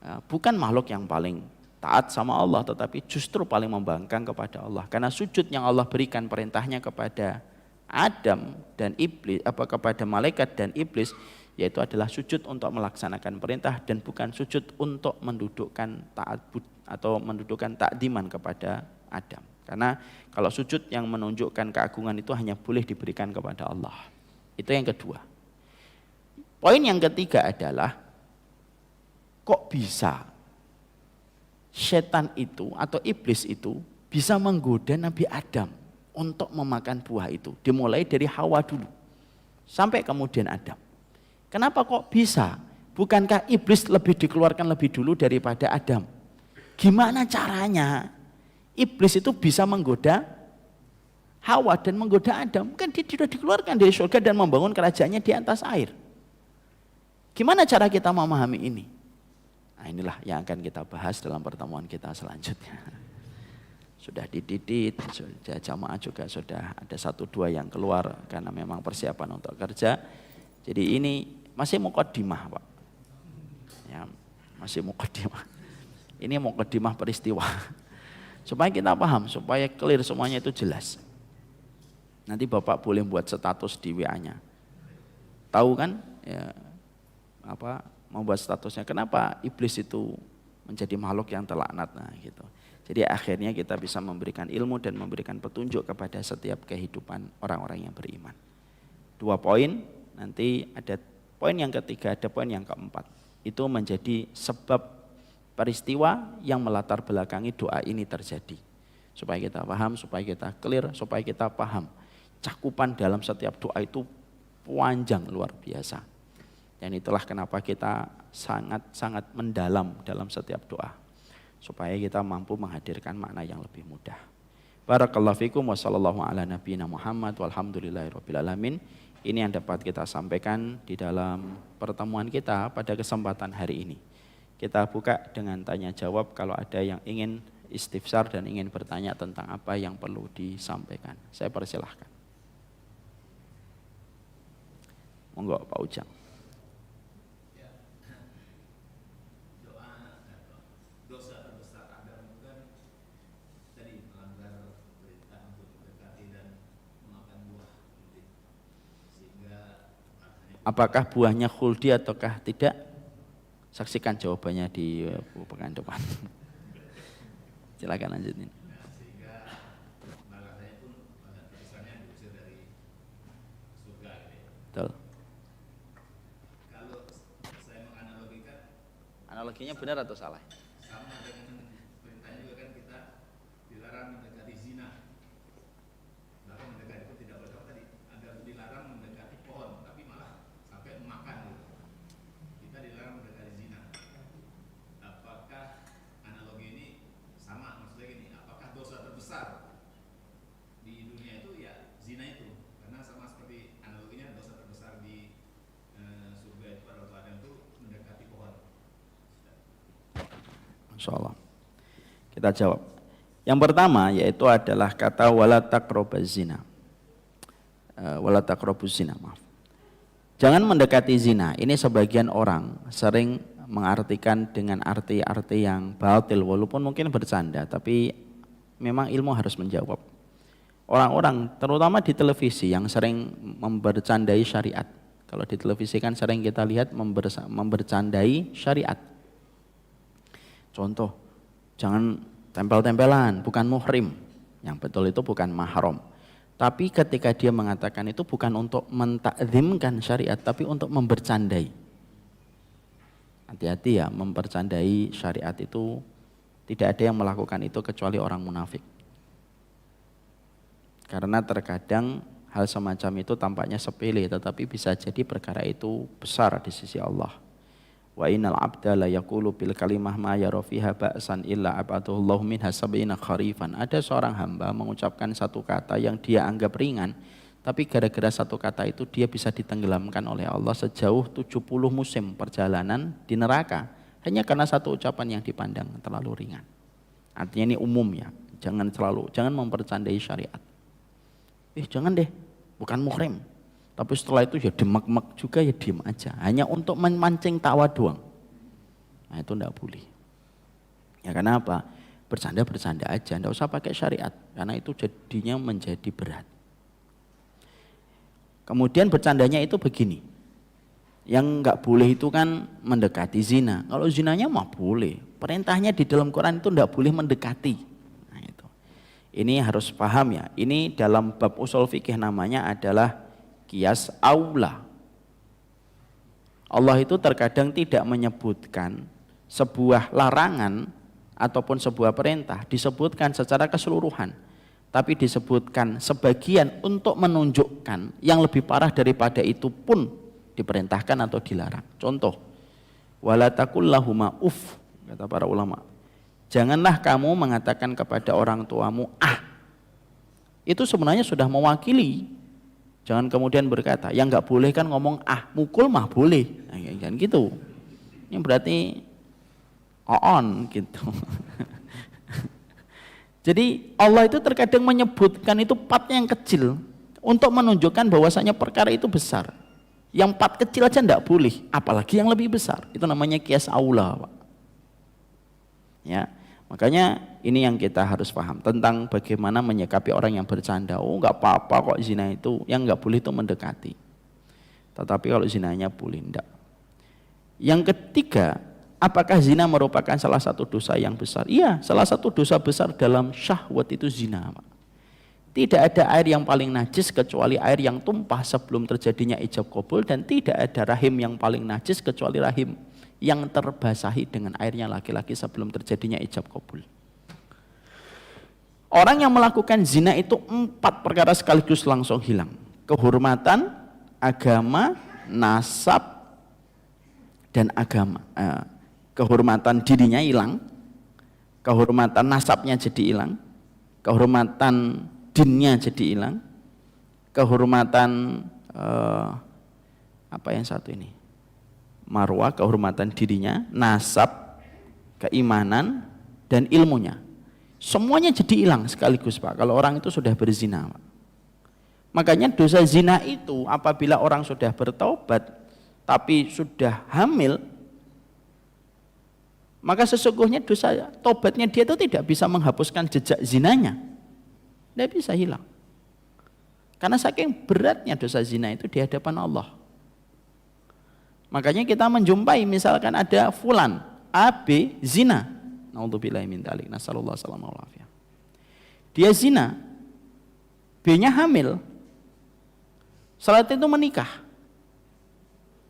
ya, bukan makhluk yang paling taat sama Allah, tetapi justru paling membangkang kepada Allah. Karena sujud yang Allah berikan perintahnya kepada Adam dan iblis, kepada malaikat dan iblis, yaitu adalah sujud untuk melaksanakan perintah dan bukan sujud untuk mendudukkan ta'abbud atau mendudukkan takdiman kepada Adam. Karena kalau sujud yang menunjukkan keagungan itu hanya boleh diberikan kepada Allah. Itu yang kedua. Poin yang ketiga adalah kok bisa setan itu atau iblis itu bisa menggoda Nabi Adam untuk memakan buah itu. Dimulai dari Hawa dulu sampai kemudian Adam. Kenapa kok bisa? Bukankah iblis lebih dikeluarkan lebih dulu daripada Adam? Gimana caranya iblis itu bisa menggoda Hawa dan menggoda Adam, kan dia sudah dikeluarkan dari surga dan membangun kerajaannya di atas air. Gimana cara kita memahami ini? Nah, inilah yang akan kita bahas dalam pertemuan kita selanjutnya. Sudah dididik, sudah jamaah juga sudah ada 1-2 yang keluar karena memang persiapan untuk kerja. Jadi ini masih muqaddimah, Pak. Ya, masih muqaddimah. Ini muqaddimah peristiwa. Supaya kita paham, supaya clear semuanya itu jelas. Nanti Bapak boleh buat status di WA-nya. Tahu kan? Ya, membuat statusnya. Kenapa iblis itu menjadi makhluk yang terlaknat? Nah, gitu. Jadi akhirnya kita bisa memberikan ilmu dan memberikan petunjuk kepada setiap kehidupan orang-orang yang beriman. 2 poin, nanti ada poin yang ketiga, ada poin yang keempat. Itu menjadi sebab peristiwa yang melatar belakangi doa ini terjadi. Supaya kita paham, supaya kita clear, supaya kita paham. Cakupan dalam setiap doa itu panjang luar biasa. Dan itulah kenapa kita sangat-sangat mendalam dalam setiap doa. Supaya kita mampu menghadirkan makna yang lebih mudah. Barakallahu fikum wa sallallahu ala nabiyina Muhammad walhamdulillahirabbil alamin. Ini yang dapat kita sampaikan di dalam pertemuan kita pada kesempatan hari ini. Kita buka dengan tanya jawab kalau ada yang ingin istifsar dan ingin bertanya tentang apa yang perlu disampaikan. Saya persilahkan. Monggo Pak Ujang. Dosa terbesar Adam itu kan tadi melanggar perintah untuk mendekati dan memakan buah, sehingga Apakah buahnya khuldi ataukah tidak? Saksikan jawabannya di pekan depan. Silakan lanjutin. sehingga balasannya pun tulisannya diusir dari surga gitu ya. Betul. Kalau saya menganalogikan Analoginya benar atau salah? sama dengan perintahnya juga kan kita dilarang mendekati zina. Bahkan mendekati itu tidak boleh tadi. Ada dilarang mendekati pohon, tapi malah sampai memakan gitu. Kita dilarang mendekati zina. Apakah analogi ini sama? Maksudnya gini, apakah dosa terbesar di dunia itu ya zina itu? Karena sama seperti analoginya dosa terbesar di surga itu pada waktu Adam itu mendekati pohon. Masya Allah. Kita jawab. Yang pertama yaitu adalah kata wala taqrabuz zina. Wala taqrabuz zina, maaf. Jangan mendekati zina. Ini sebagian orang sering mengartikan dengan arti-arti yang batil walaupun mungkin bercanda, tapi memang ilmu harus menjawab. Orang-orang terutama di televisi yang sering membercandai syariat. Kalau di televisi kan sering kita lihat membercandai syariat. Contoh, jangan tempel-tempelan, bukan muhrim. Yang betul itu bukan mahram. Tapi ketika dia mengatakan itu bukan untuk mentakzimkan syariat, tapi untuk membercandai. Hati-hati ya, membercandai syariat itu tidak ada yang melakukan itu kecuali orang munafik. Karena terkadang hal semacam itu tampaknya sepele, tetapi bisa jadi perkara itu besar di sisi Allah. Wa innal abda la yaqulu bil kalimah ma yara fiha ba'san illa abadahu Allah minha sab'ina kharifan. Ada seorang hamba mengucapkan satu kata yang dia anggap ringan, tapi gara-gara satu kata itu dia bisa ditenggelamkan oleh Allah sejauh 70 musim perjalanan di neraka hanya karena satu ucapan yang dipandang terlalu ringan. Artinya ini umum ya, jangan mempercandai syariat. Jangan deh, bukan muhrim. Tapi setelah itu ya demak-mek juga ya diem aja. Hanya untuk memancing tawa doang. Nah itu enggak boleh. Ya karena apa? Bercanda-bercanda aja, enggak usah pakai syariat. Karena itu jadinya menjadi berat. Kemudian bercandanya itu begini. Yang enggak boleh itu kan mendekati zina. Kalau zinanya mah boleh. Perintahnya di dalam Quran itu enggak boleh mendekati. Nah itu. Ini harus paham ya. Ini dalam bab usul fikih namanya adalah qiyas aula. Allah itu terkadang tidak menyebutkan sebuah larangan ataupun sebuah perintah disebutkan secara keseluruhan, tapi disebutkan sebagian untuk menunjukkan yang lebih parah daripada itu pun diperintahkan atau dilarang. Contoh, wala taqul lahuma uff, kata para ulama. Janganlah kamu mengatakan kepada orang tuamu ah. Itu sebenarnya sudah mewakili. Jangan kemudian berkata, yang nggak boleh kan ngomong mukul mah boleh, nah, kan gitu. Ini berarti on gitu. Jadi Allah itu terkadang menyebutkan itu partnya yang kecil untuk menunjukkan bahwasanya perkara itu besar. Yang part kecil aja enggak boleh, apalagi yang lebih besar. Itu namanya qiyas aula, Pak. Ya, makanya ini yang kita harus paham tentang bagaimana menyikapi orang yang bercanda. Oh, enggak apa-apa kok zina itu, yang enggak boleh itu mendekati. Tetapi kalau zinanya boleh enggak. Yang ketiga, apakah zina merupakan salah satu dosa yang besar? Iya, salah satu dosa besar dalam syahwat itu zina, Pak. Tidak ada air yang paling najis kecuali air yang tumpah sebelum terjadinya ijab qabul, dan tidak ada rahim yang paling najis kecuali rahim yang terbasahi dengan airnya laki-laki sebelum terjadinya ijab qabul. Orang yang melakukan zina itu 4 perkara sekaligus langsung hilang. Kehormatan, agama, nasab, dan agama. Kehormatan dirinya hilang, kehormatan nasabnya jadi hilang, kehormatan dinnya jadi hilang, kehormatan apa yang satu ini, marwah, kehormatan dirinya, nasab, keimanan, dan ilmunya, semuanya jadi hilang sekaligus, Pak, kalau orang itu sudah berzina, Pak. Makanya dosa zina itu apabila orang sudah bertaubat tapi sudah hamil, maka sesungguhnya dosa tobatnya dia itu tidak bisa menghapuskan jejak zinanya. Tidak bisa hilang. Karena saking beratnya dosa zina itu di hadapan Allah. Makanya kita menjumpai misalkan ada fulan A, B, zina. Naudzubillahi min dzalik. Nasallallahu alaihi wasallam. Dia zina. B-nya hamil. Setelah itu menikah.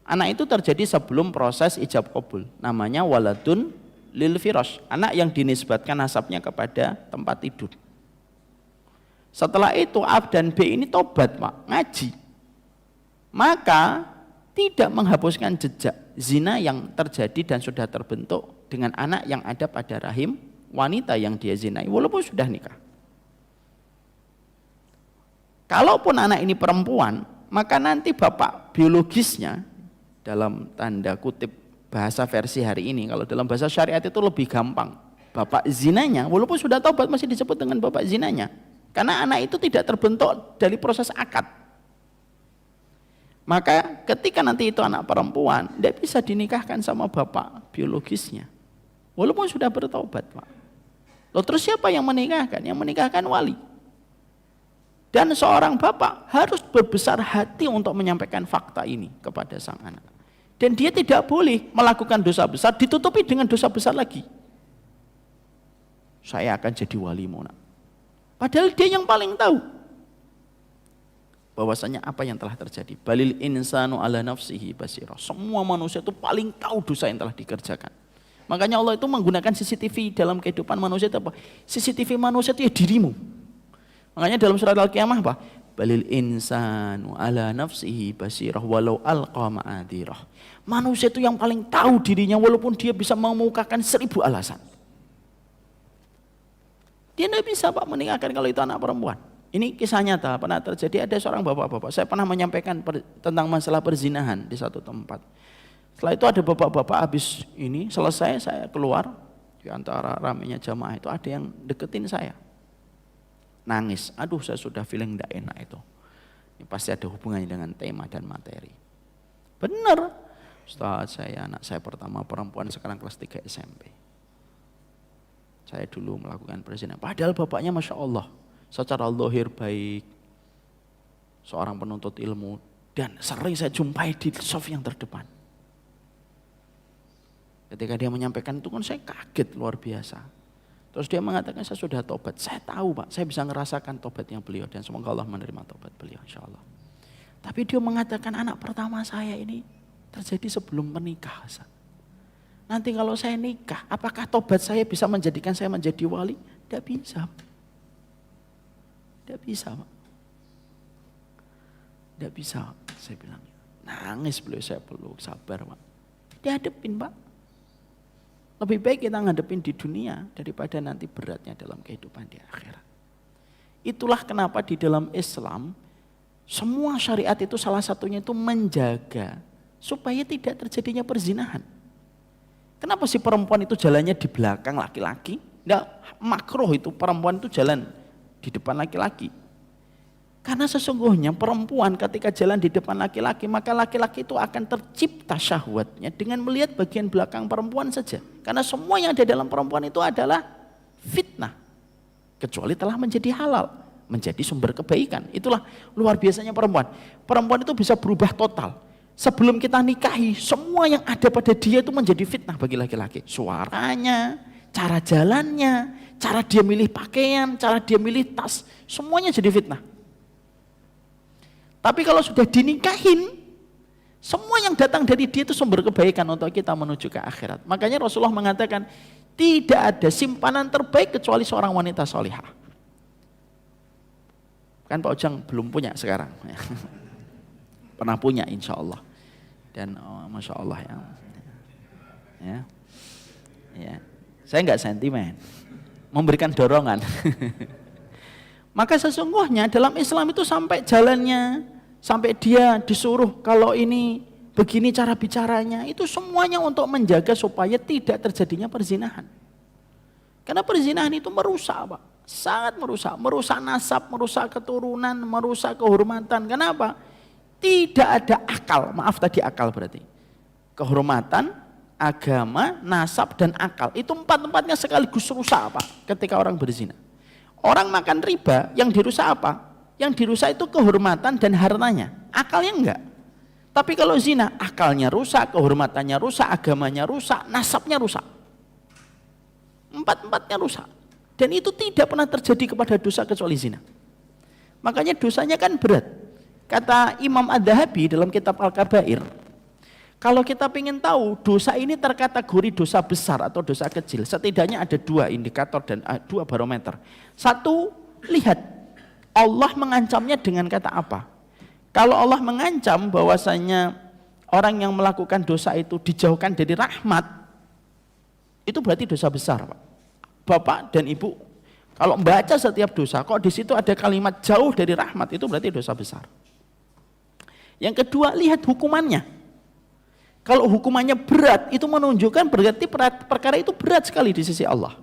Anak itu terjadi sebelum proses ijab qabul. Namanya waladun lil firash. Anak yang dinisbatkan nasabnya kepada tempat tidur. Setelah itu A dan B ini tobat, Pak, ngaji. Maka tidak menghapuskan jejak zina yang terjadi dan sudah terbentuk dengan anak yang ada pada rahim wanita yang dia zinai walaupun sudah nikah. Kalaupun anak ini perempuan, maka nanti bapak biologisnya, dalam tanda kutip bahasa versi hari ini, kalau dalam bahasa syariat itu lebih gampang, bapak zinanya walaupun sudah taubat masih disebut dengan bapak zinanya. Karena anak itu tidak terbentuk dari proses akad. Maka ketika nanti itu anak perempuan, tidak bisa dinikahkan sama bapak biologisnya. Walaupun sudah bertaubat, Pak. Loh, terus siapa yang menikahkan? Yang menikahkan wali. Dan seorang bapak harus berbesar hati untuk menyampaikan fakta ini kepada sang anak. Dan dia tidak boleh melakukan dosa besar ditutupi dengan dosa besar lagi. Saya akan jadi wali, Mona. Padahal dia yang paling tahu bahwasanya apa yang telah terjadi. Balil insanu ala nafsihi basirah. Semua manusia itu paling tahu dosa yang telah dikerjakan. Makanya Allah itu menggunakan CCTV dalam kehidupan manusia itu apa? CCTV manusia itu ya dirimu. Makanya dalam surat Al-Qiyamah apa? Balil insanu ala nafsihi basirah walau alqa ma'adirah. Manusia itu yang paling tahu dirinya walaupun dia bisa mengemukakan 1000 alasan. Dia tidak bisa, Pak, menikahkan kalau itu anak perempuan. Ini kisah nyata, pernah terjadi. Ada seorang bapak-bapak, saya pernah menyampaikan tentang masalah perzinahan di satu tempat. Setelah itu ada bapak-bapak habis ini, selesai saya keluar, di antara ramainya jamaah itu ada yang deketin saya. Nangis, aduh saya sudah feeling tidak enak itu. Ini pasti ada hubungannya dengan tema dan materi. Benar, Ustaz, anak saya pertama perempuan, sekarang kelas 3 SMP. Saya dulu melakukan perzinahan. Padahal bapaknya Masya Allah, secara zahir baik, seorang penuntut ilmu, dan sering saya jumpai di soft yang terdepan. Ketika dia menyampaikan itu kan saya kaget luar biasa. Terus dia mengatakan saya sudah tobat. Saya tahu, Pak, saya bisa ngerasakan tobatnya beliau dan semoga Allah menerima tobat beliau, insya Allah. Tapi dia mengatakan anak pertama saya ini terjadi sebelum menikah, Ustaz. Nanti kalau saya nikah, apakah tobat saya bisa menjadikan saya menjadi wali? Tidak bisa. Tidak bisa, Pak. Tidak bisa, saya bilang. Nangis beliau, saya peluk, sabar, Pak. Dihadapin, Pak. Lebih baik kita ngadepin di dunia daripada nanti beratnya dalam kehidupan di akhirat. Itulah kenapa di dalam Islam semua syariat itu salah satunya itu menjaga supaya tidak terjadinya perzinahan. Kenapa si perempuan itu jalannya di belakang laki-laki? Nggak makruh itu perempuan itu jalan di depan laki-laki. Karena sesungguhnya perempuan ketika jalan di depan laki-laki, maka laki-laki itu akan tercipta syahwatnya dengan melihat bagian belakang perempuan saja. Karena semua yang ada dalam perempuan itu adalah fitnah. Kecuali telah menjadi halal, menjadi sumber kebaikan. Itulah luar biasanya perempuan. Perempuan itu bisa berubah total. Sebelum kita nikahi, semua yang ada pada dia itu menjadi fitnah bagi laki-laki. Suaranya, cara jalannya, cara dia milih pakaian, cara dia milih tas, semuanya jadi fitnah. Tapi kalau sudah dinikahin, semua yang datang dari dia itu sumber kebaikan untuk kita menuju ke akhirat. Makanya Rasulullah mengatakan, tidak ada simpanan terbaik kecuali seorang wanita solihah. Kan Pak Ujang belum punya sekarang. Pernah punya insya Allah. Dan Masya Allah ya. Saya nggak sentimen, memberikan dorongan. Maka sesungguhnya dalam Islam itu sampai jalannya, sampai dia disuruh kalau ini begini cara bicaranya, itu semuanya untuk menjaga supaya tidak terjadinya perzinahan. Karena perzinahan itu merusak, Pak. Sangat merusak. Merusak nasab, merusak keturunan, merusak kehormatan. Kenapa? Tidak ada akal, maaf tadi akal berarti. Kehormatan, agama, nasab, dan akal. Itu empat-empatnya sekaligus rusak, Pak, ketika orang berzina. Orang makan riba, yang dirusak apa? Yang dirusak itu kehormatan dan hartanya. Akalnya enggak. Tapi kalau zina, akalnya rusak, kehormatannya rusak, agamanya rusak, nasabnya rusak. Empat-empatnya rusak. Dan itu tidak pernah terjadi kepada dosa kecuali zina. Makanya dosanya kan berat. Kata Imam Ad-Dhahabi dalam kitab Al-Kabair, kalau kita ingin tahu dosa ini terkategori dosa besar atau dosa kecil, setidaknya ada dua indikator dan dua barometer. Satu, lihat Allah mengancamnya dengan kata apa. Kalau Allah mengancam bahwasanya orang yang melakukan dosa itu dijauhkan dari rahmat, itu berarti dosa besar, Pak. Bapak dan Ibu, kalau membaca setiap dosa, kok di situ ada kalimat jauh dari rahmat, itu berarti dosa besar. Yang kedua, lihat hukumannya. Kalau hukumannya berat, itu menunjukkan berarti perkara itu berat sekali di sisi Allah.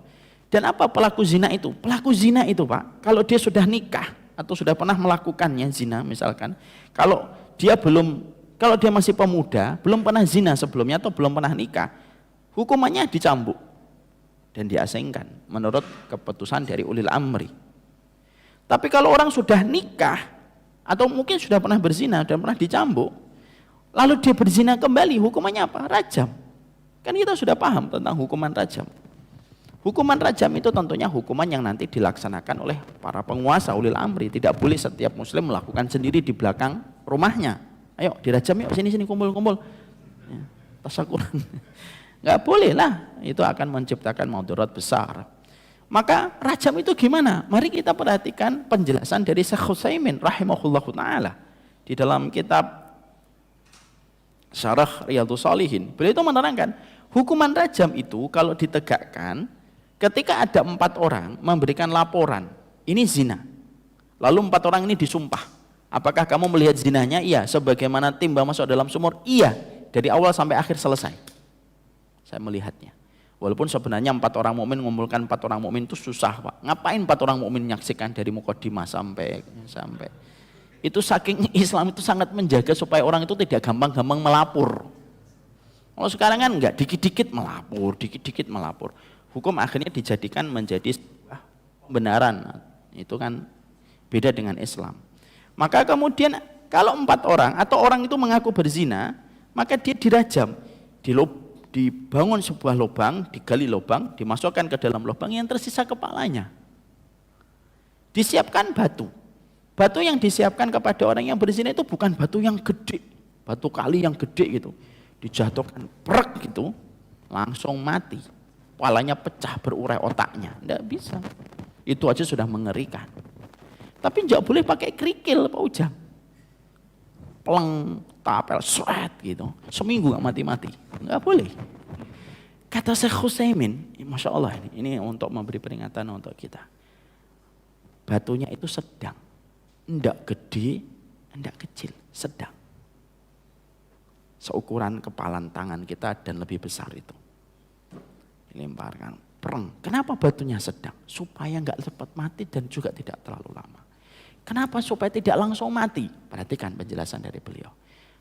Dan apa pelaku zina itu? Pelaku zina itu, Pak, kalau dia sudah nikah atau sudah pernah melakukannya zina misalkan, kalau dia masih pemuda, belum pernah zina sebelumnya atau belum pernah nikah, hukumannya dicambuk dan diasingkan menurut keputusan dari ulil amri. Tapi kalau orang sudah nikah atau mungkin sudah pernah berzina dan pernah dicambuk, lalu dia berzina kembali, hukumannya apa? Rajam. Kan kita sudah paham tentang hukuman rajam. Hukuman rajam itu tentunya hukuman yang nanti dilaksanakan oleh para penguasa ulil amri. Tidak boleh setiap muslim melakukan sendiri di belakang rumahnya. Ayo dirajam yuk, sini kumpul-kumpul. Ya, tasakuran. Nggak boleh lah, itu akan menciptakan mudarat besar. Maka rajam itu gimana? Mari kita perhatikan penjelasan dari Syekh Utsaimin rahimahullahu ta'ala di dalam kitab Syarah Riyadhus Shalihin. Beliau itu menerangkan, hukuman rajam itu kalau ditegakkan ketika ada 4 orang memberikan laporan, ini zina. Lalu 4 orang ini disumpah. Apakah kamu melihat zinanya? Iya. Sebagaimana timba masuk dalam sumur? Iya. Dari awal sampai akhir selesai. Saya melihatnya. Walaupun sebenarnya 4 orang mukmin mengumpulkan 4 orang mukmin itu susah, Pak. Ngapain 4 orang mukmin menyaksikan dari mukadimah sampai itu saking Islam itu sangat menjaga supaya orang itu tidak gampang-gampang melapor. Kalau sekarang kan enggak, dikit-dikit melapor. Hukum akhirnya dijadikan menjadi sebuah pembenaran. Itu kan beda dengan Islam. Maka kemudian kalau 4 orang atau orang itu mengaku berzina, maka dia dirajam, dibangun sebuah lubang, digali lubang, dimasukkan ke dalam lubang, yang tersisa kepalanya. Disiapkan batu. Batu yang disiapkan kepada orang yang berzina itu bukan batu yang gede, batu kali yang gede gitu. Dijatuhkan prek gitu, langsung mati. Kepalanya pecah, berurai otaknya. Tidak bisa. Itu aja sudah mengerikan. Tapi tidak boleh pakai kerikil, Pak Ujang. Peleng, tapel, sweat gitu. Seminggu nggak mati-mati. Nggak boleh. Kata Syekh Utsaimin, Masya Allah, ini untuk memberi peringatan untuk kita. Batunya itu sedang, enggak gede, enggak kecil, sedang. Seukuran kepalan tangan kita dan lebih besar itu. Dilemparkan, pereng. Kenapa batunya sedang? Supaya enggak cepat mati dan juga tidak terlalu lama. Kenapa? Supaya tidak langsung mati. Perhatikan penjelasan dari beliau.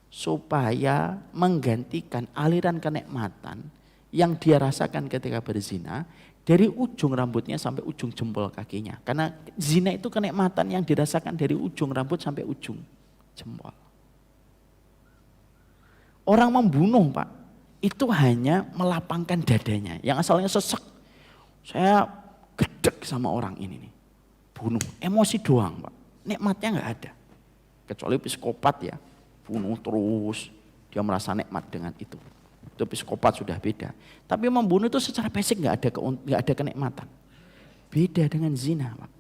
Supaya menggantikan aliran kenikmatan yang dia rasakan ketika berzina dari ujung rambutnya sampai ujung jempol kakinya. Karena zina itu kenikmatan yang dirasakan dari ujung rambut sampai ujung jempol. Orang membunuh, Pak, itu hanya melapangkan dadanya. Yang asalnya sesek, saya gedek sama orang ini nih. Bunuh, emosi doang, Pak. Nikmatnya nggak ada. Kecuali psikopat ya, bunuh terus, dia merasa nikmat dengan itu. Itu psikopat sudah beda. Tapi membunuh itu secara basic nggak ada kenikmatan. Beda dengan zina, Pak.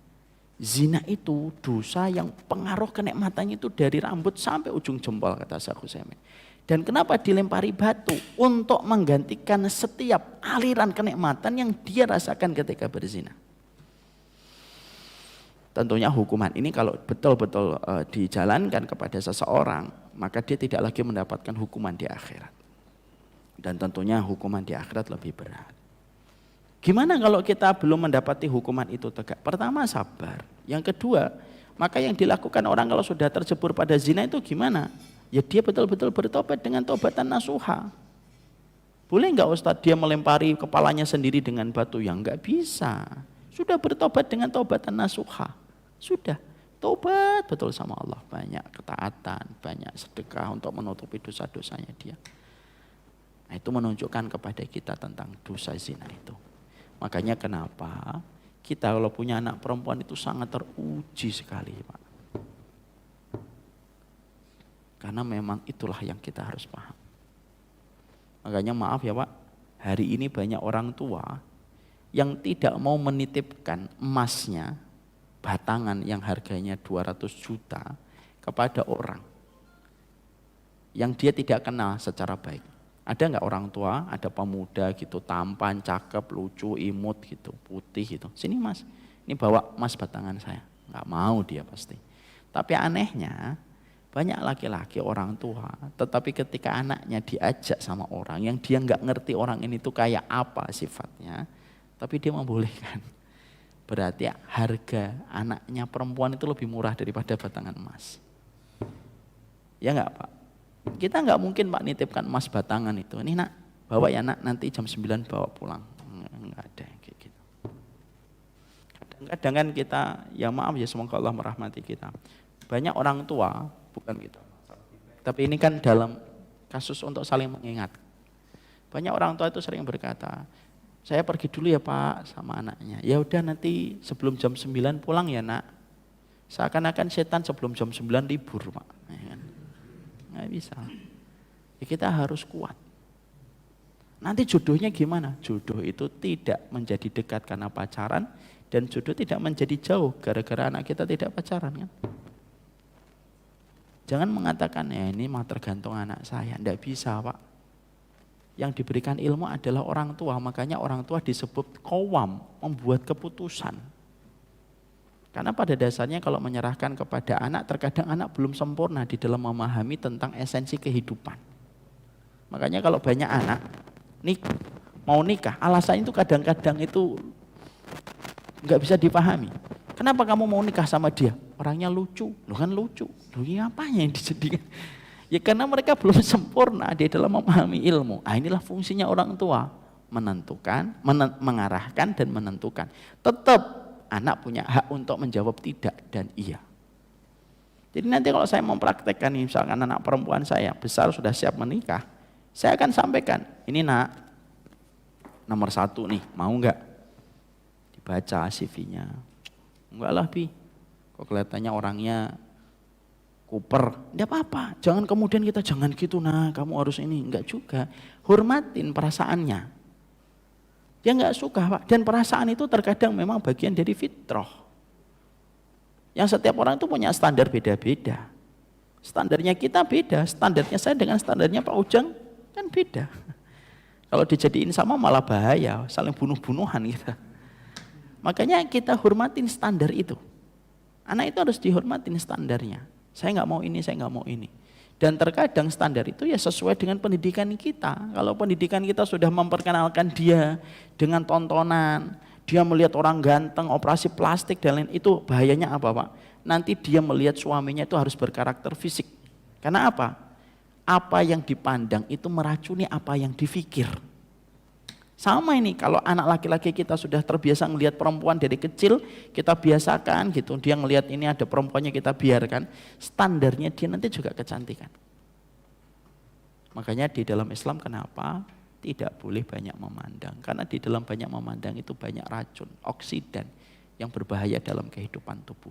Zina itu dosa yang pengaruh kenikmatannya itu dari rambut sampai ujung jempol, kata Syekh Utsaimin. Dan kenapa dilempari batu? Untuk menggantikan setiap aliran kenikmatan yang dia rasakan ketika berzina. Tentunya hukuman ini kalau betul-betul dijalankan kepada seseorang, maka dia tidak lagi mendapatkan hukuman di akhirat. Dan tentunya hukuman di akhirat lebih berat. Gimana kalau kita belum mendapati hukuman itu tegak? Pertama, sabar. Yang kedua, maka yang dilakukan orang kalau sudah terjebur pada zina itu gimana? Ya dia betul-betul bertobat dengan tobatan nasuha. Boleh enggak Ustadz dia melempari kepalanya sendiri dengan batu? Ya enggak bisa. Sudah bertobat dengan tobatan nasuha. Sudah. Tobat betul sama Allah. Banyak ketaatan, banyak sedekah untuk menutupi dosa-dosanya dia. Nah, itu menunjukkan kepada kita tentang dosa zina itu. Makanya kenapa kita kalau punya anak perempuan itu sangat teruji sekali, Pak. Karena memang itulah yang kita harus paham. Makanya maaf ya Pak, hari ini banyak orang tua yang tidak mau menitipkan emasnya, batangan yang harganya 200 juta kepada orang yang dia tidak kenal secara baik. Ada nggak orang tua, ada pemuda gitu, tampan, cakep, lucu, imut gitu, putih gitu. Sini mas, ini bawa emas batangan saya. Nggak mau dia pasti. Tapi anehnya, banyak laki-laki orang tua, tetapi ketika anaknya diajak sama orang yang dia nggak ngerti orang ini tuh kayak apa sifatnya, tapi dia membolehkan. Berarti harga anaknya perempuan itu lebih murah daripada batangan emas. Ya nggak Pak? Kita nggak mungkin Pak nitipkan emas batangan itu. Ini nak, bawa ya nak, nanti jam 9 bawa pulang. Nggak ada yang kayak gitu. Kadang-kadang kan kita, ya maaf ya semoga Allah merahmati kita. Banyak orang tua, bukan gitu. Tapi ini kan dalam kasus untuk saling mengingat. Banyak orang tua itu sering berkata, saya pergi dulu ya Pak sama anaknya. Ya udah nanti sebelum jam 9 pulang ya nak. Seakan-akan setan sebelum jam 9 libur Pak. Ya kan? Nggak bisa. Ya kita harus kuat. Nanti jodohnya gimana? Jodoh itu tidak menjadi dekat karena pacaran. Dan jodoh tidak menjadi jauh gara-gara anak kita tidak pacaran kan. Jangan mengatakan ya ini mah tergantung anak saya. Tidak bisa Pak. Yang diberikan ilmu adalah orang tua. Makanya orang tua disebut qawwam, membuat keputusan. Karena pada dasarnya kalau menyerahkan kepada anak, terkadang anak belum sempurna di dalam memahami tentang esensi kehidupan. Makanya kalau banyak anak mau nikah, alasannya itu kadang-kadang itu nggak bisa dipahami. Kenapa kamu mau nikah sama dia? Orangnya lucu, lo kan lucu. Loh ini apanya yang disediakan? Ya karena mereka belum sempurna di dalam memahami ilmu. Nah, inilah fungsinya orang tua, menentukan, mengarahkan dan menentukan. Tetap anak punya hak untuk menjawab tidak dan iya. Jadi nanti kalau saya mempraktekkan misalkan anak perempuan saya besar sudah siap menikah, saya akan sampaikan, ini nak, nomor 1 nih, mau nggak? Dibaca CV-nya. Enggak lah Pi, kok kelihatannya orangnya kuper. Tidak apa-apa, jangan kemudian kita jangan gitu nah, kamu harus ini. Enggak juga, hormatin perasaannya. Dia nggak suka Pak, dan perasaan itu terkadang memang bagian dari fitrah. Yang setiap orang itu punya standar beda-beda. Standarnya kita beda, standarnya saya dengan standarnya Pak Ujang kan beda. Kalau dijadiin sama malah bahaya, saling bunuh-bunuhan kita. Makanya kita hormatin standar itu. Anak itu harus dihormatin standarnya. Saya nggak mau ini, saya nggak mau ini. Dan terkadang standar itu ya sesuai dengan pendidikan kita. Kalau pendidikan kita sudah memperkenalkan dia dengan tontonan, dia melihat orang ganteng, operasi plastik dan lain, itu bahayanya apa Pak? Nanti dia melihat suaminya itu harus berkarakter fisik. Karena apa? Apa yang dipandang itu meracuni apa yang difikir. Sama ini, kalau anak laki-laki kita sudah terbiasa melihat perempuan dari kecil, kita biasakan gitu, dia ngelihat ini ada perempuannya kita biarkan, standarnya dia nanti juga kecantikan. Makanya di dalam Islam kenapa tidak boleh banyak memandang? Karena di dalam banyak memandang itu banyak racun, oksidan yang berbahaya dalam kehidupan tubuh.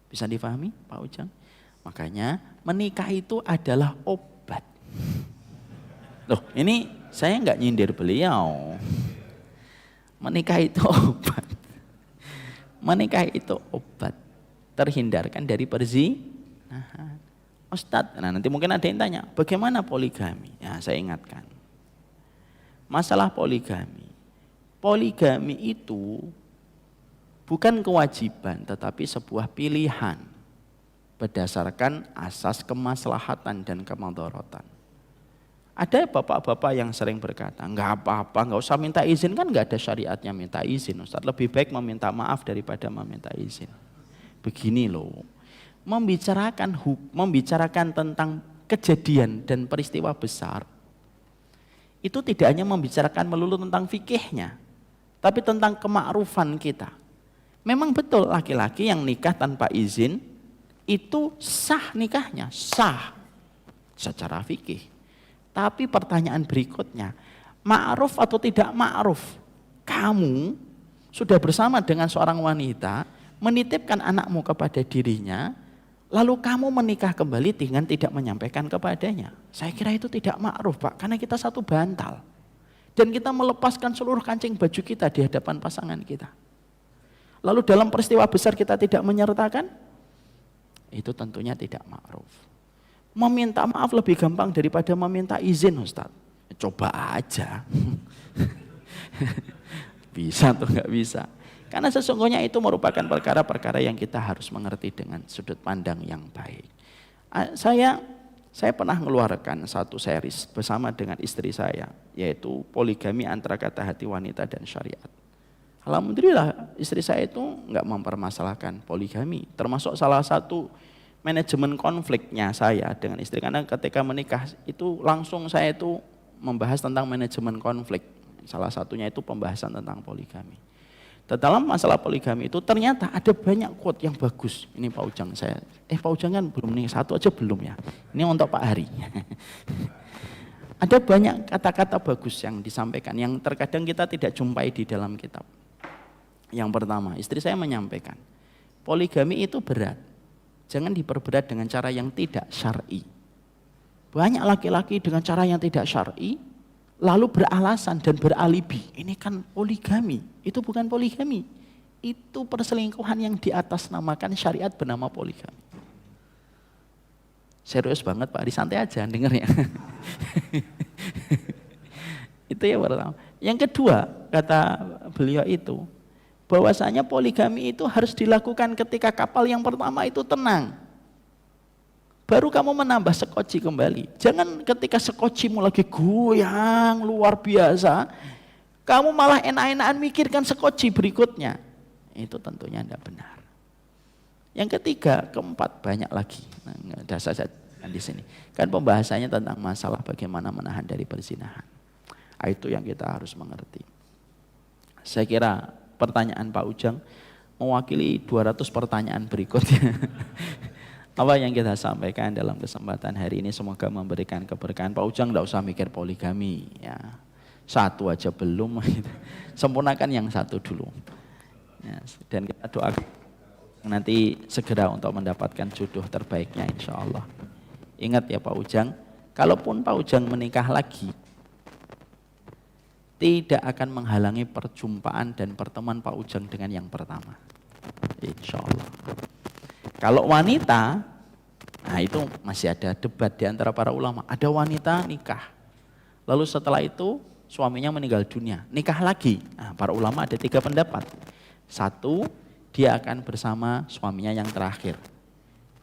Bisa difahami Pak Ujang? Makanya menikah itu adalah obat. Loh, ini saya nggak nyindir beliau. Menikah itu obat. Menikah itu obat. Terhindarkan dari perzinahan. Ustadz, nah nanti mungkin ada yang tanya, bagaimana poligami? Ya, saya ingatkan. Masalah poligami. Poligami itu bukan kewajiban, tetapi sebuah pilihan. Berdasarkan asas kemaslahatan dan kemadharatan. Ada bapak-bapak yang sering berkata, enggak apa-apa, enggak usah minta izin, kan enggak ada syariatnya minta izin Ustaz. Lebih baik meminta maaf daripada meminta izin. Begini loh, membicarakan tentang kejadian dan peristiwa besar, itu tidak hanya membicarakan melulu tentang fikihnya, tapi tentang kemakrufan kita. Memang betul laki-laki yang nikah tanpa izin, itu sah nikahnya, sah secara fikih. Tapi pertanyaan berikutnya, ma'ruf atau tidak ma'ruf? Kamu sudah bersama dengan seorang wanita, menitipkan anakmu kepada dirinya, lalu kamu menikah kembali dengan tidak menyampaikan kepadanya. Saya kira itu tidak ma'ruf Pak, karena kita satu bantal. Dan kita melepaskan seluruh kancing baju kita di hadapan pasangan kita. Lalu dalam peristiwa besar kita tidak menyertakan, itu tentunya tidak ma'ruf. Meminta maaf lebih gampang daripada meminta izin Ustaz. Coba aja. Bisa atau nggak bisa. Karena sesungguhnya itu merupakan perkara-perkara yang kita harus mengerti dengan sudut pandang yang baik. Saya pernah mengeluarkan satu series bersama dengan istri saya, yaitu poligami antara kata hati wanita dan syariat. Alhamdulillah istri saya itu nggak mempermasalahkan poligami, termasuk salah satu manajemen konfliknya saya dengan istri, karena ketika menikah itu langsung saya itu membahas tentang manajemen konflik. Salah satunya itu pembahasan tentang poligami. Dalam masalah poligami itu ternyata ada banyak quote yang bagus. Ini Pak Ujang Pak Ujang kan belum nih, satu aja belum ya. Ini untuk Pak Hari. Ada banyak kata-kata bagus yang disampaikan yang terkadang kita tidak jumpai di dalam kitab. Yang pertama, istri saya menyampaikan, poligami itu berat. Jangan diperberat dengan cara yang tidak syar'i. Banyak laki-laki dengan cara yang tidak syar'i, lalu beralasan dan beralibi. Ini kan poligami, itu bukan poligami. Itu perselingkuhan yang di atas namakan syariat bernama poligami. Serius banget Pak, santai aja dengernya. Itu yang pertama. Yang kedua, kata beliau itu, bahwasanya poligami itu harus dilakukan ketika kapal yang pertama itu tenang. Baru kamu menambah sekoci kembali. Jangan ketika sekocimu lagi goyang luar biasa, kamu malah enak-enakan mikirkan sekoci berikutnya. Itu tentunya tidak benar. Yang ketiga, keempat, banyak lagi. Nah, ada saja di sini. Kan pembahasannya tentang masalah bagaimana menahan dari perzinahan. Itu yang kita harus mengerti. Saya kira pertanyaan Pak Ujang mewakili 200 pertanyaan berikutnya. Apa yang kita sampaikan dalam kesempatan hari ini semoga memberikan keberkahan. Pak Ujang enggak usah mikir poligami ya. Satu aja belum. Sempurnakan yang satu dulu. Ya, dan kita doakan nanti segera untuk mendapatkan jodoh terbaiknya insya Allah. Ingat ya Pak Ujang, kalaupun Pak Ujang menikah lagi, tidak akan menghalangi perjumpaan dan pertemuan Pak Ujang dengan yang pertama. Insya Allah. Kalau wanita, nah itu masih ada debat di antara para ulama. Ada wanita nikah, lalu setelah itu suaminya meninggal dunia, nikah lagi. Nah, para ulama ada 3 pendapat. Satu, dia akan bersama suaminya yang terakhir.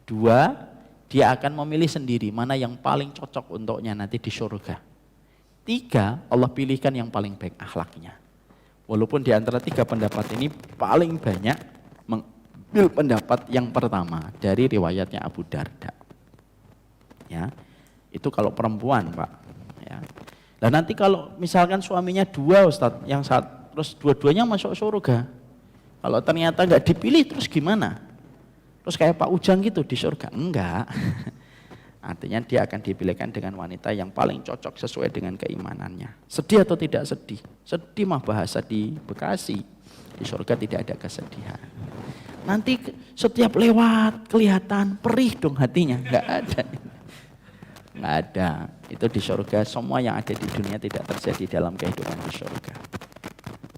2, dia akan memilih sendiri mana yang paling cocok untuknya nanti di surga. 3, Allah pilihkan yang paling baik akhlaknya. Walaupun di antara 3 pendapat ini paling banyak mengambil pendapat yang pertama dari riwayatnya Abu Darda. Ya, itu kalau perempuan, Pak. Ya. Dan nanti kalau misalkan suaminya 2, Ustadz, yang terus dua-duanya masuk surga. Kalau ternyata nggak dipilih terus gimana? Terus kayak Pak Ujang gitu di surga? Enggak. Artinya dia akan dipilihkan dengan wanita yang paling cocok sesuai dengan keimanannya. Sedih atau tidak sedih? Sedih mah bahasa di Bekasi. Di surga tidak ada kesedihan. Nanti setiap lewat kelihatan perih dong hatinya. Enggak ada. Enggak ada. Itu di surga, semua yang ada di dunia tidak terjadi dalam kehidupan di surga.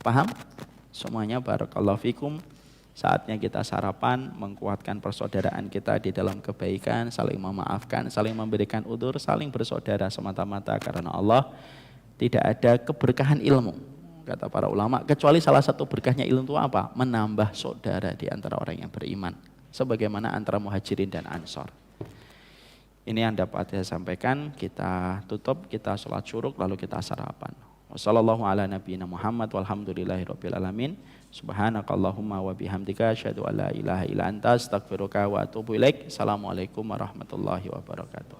Paham? Semuanya barakallahu fikum. Saatnya kita sarapan, menguatkan persaudaraan kita di dalam kebaikan, saling memaafkan, saling memberikan udzur, saling bersaudara semata-mata karena Allah. Tidak ada keberkahan ilmu, kata para ulama, kecuali salah satu berkahnya ilmu itu apa? Menambah saudara di antara orang yang beriman, sebagaimana antara muhajirin dan ansor. Ini yang dapat saya sampaikan. Kita tutup, kita sholat syuruk, lalu kita sarapan. Wassallallahu ala nabiyina Muhammad walhamdulillahirabbil alamin. Subhanakallahumma wa bihamdika asyhadu an la ilaha illa anta astaghfiruka wa atubu ilaik. Assalamualaikum warahmatullahi wabarakatuh.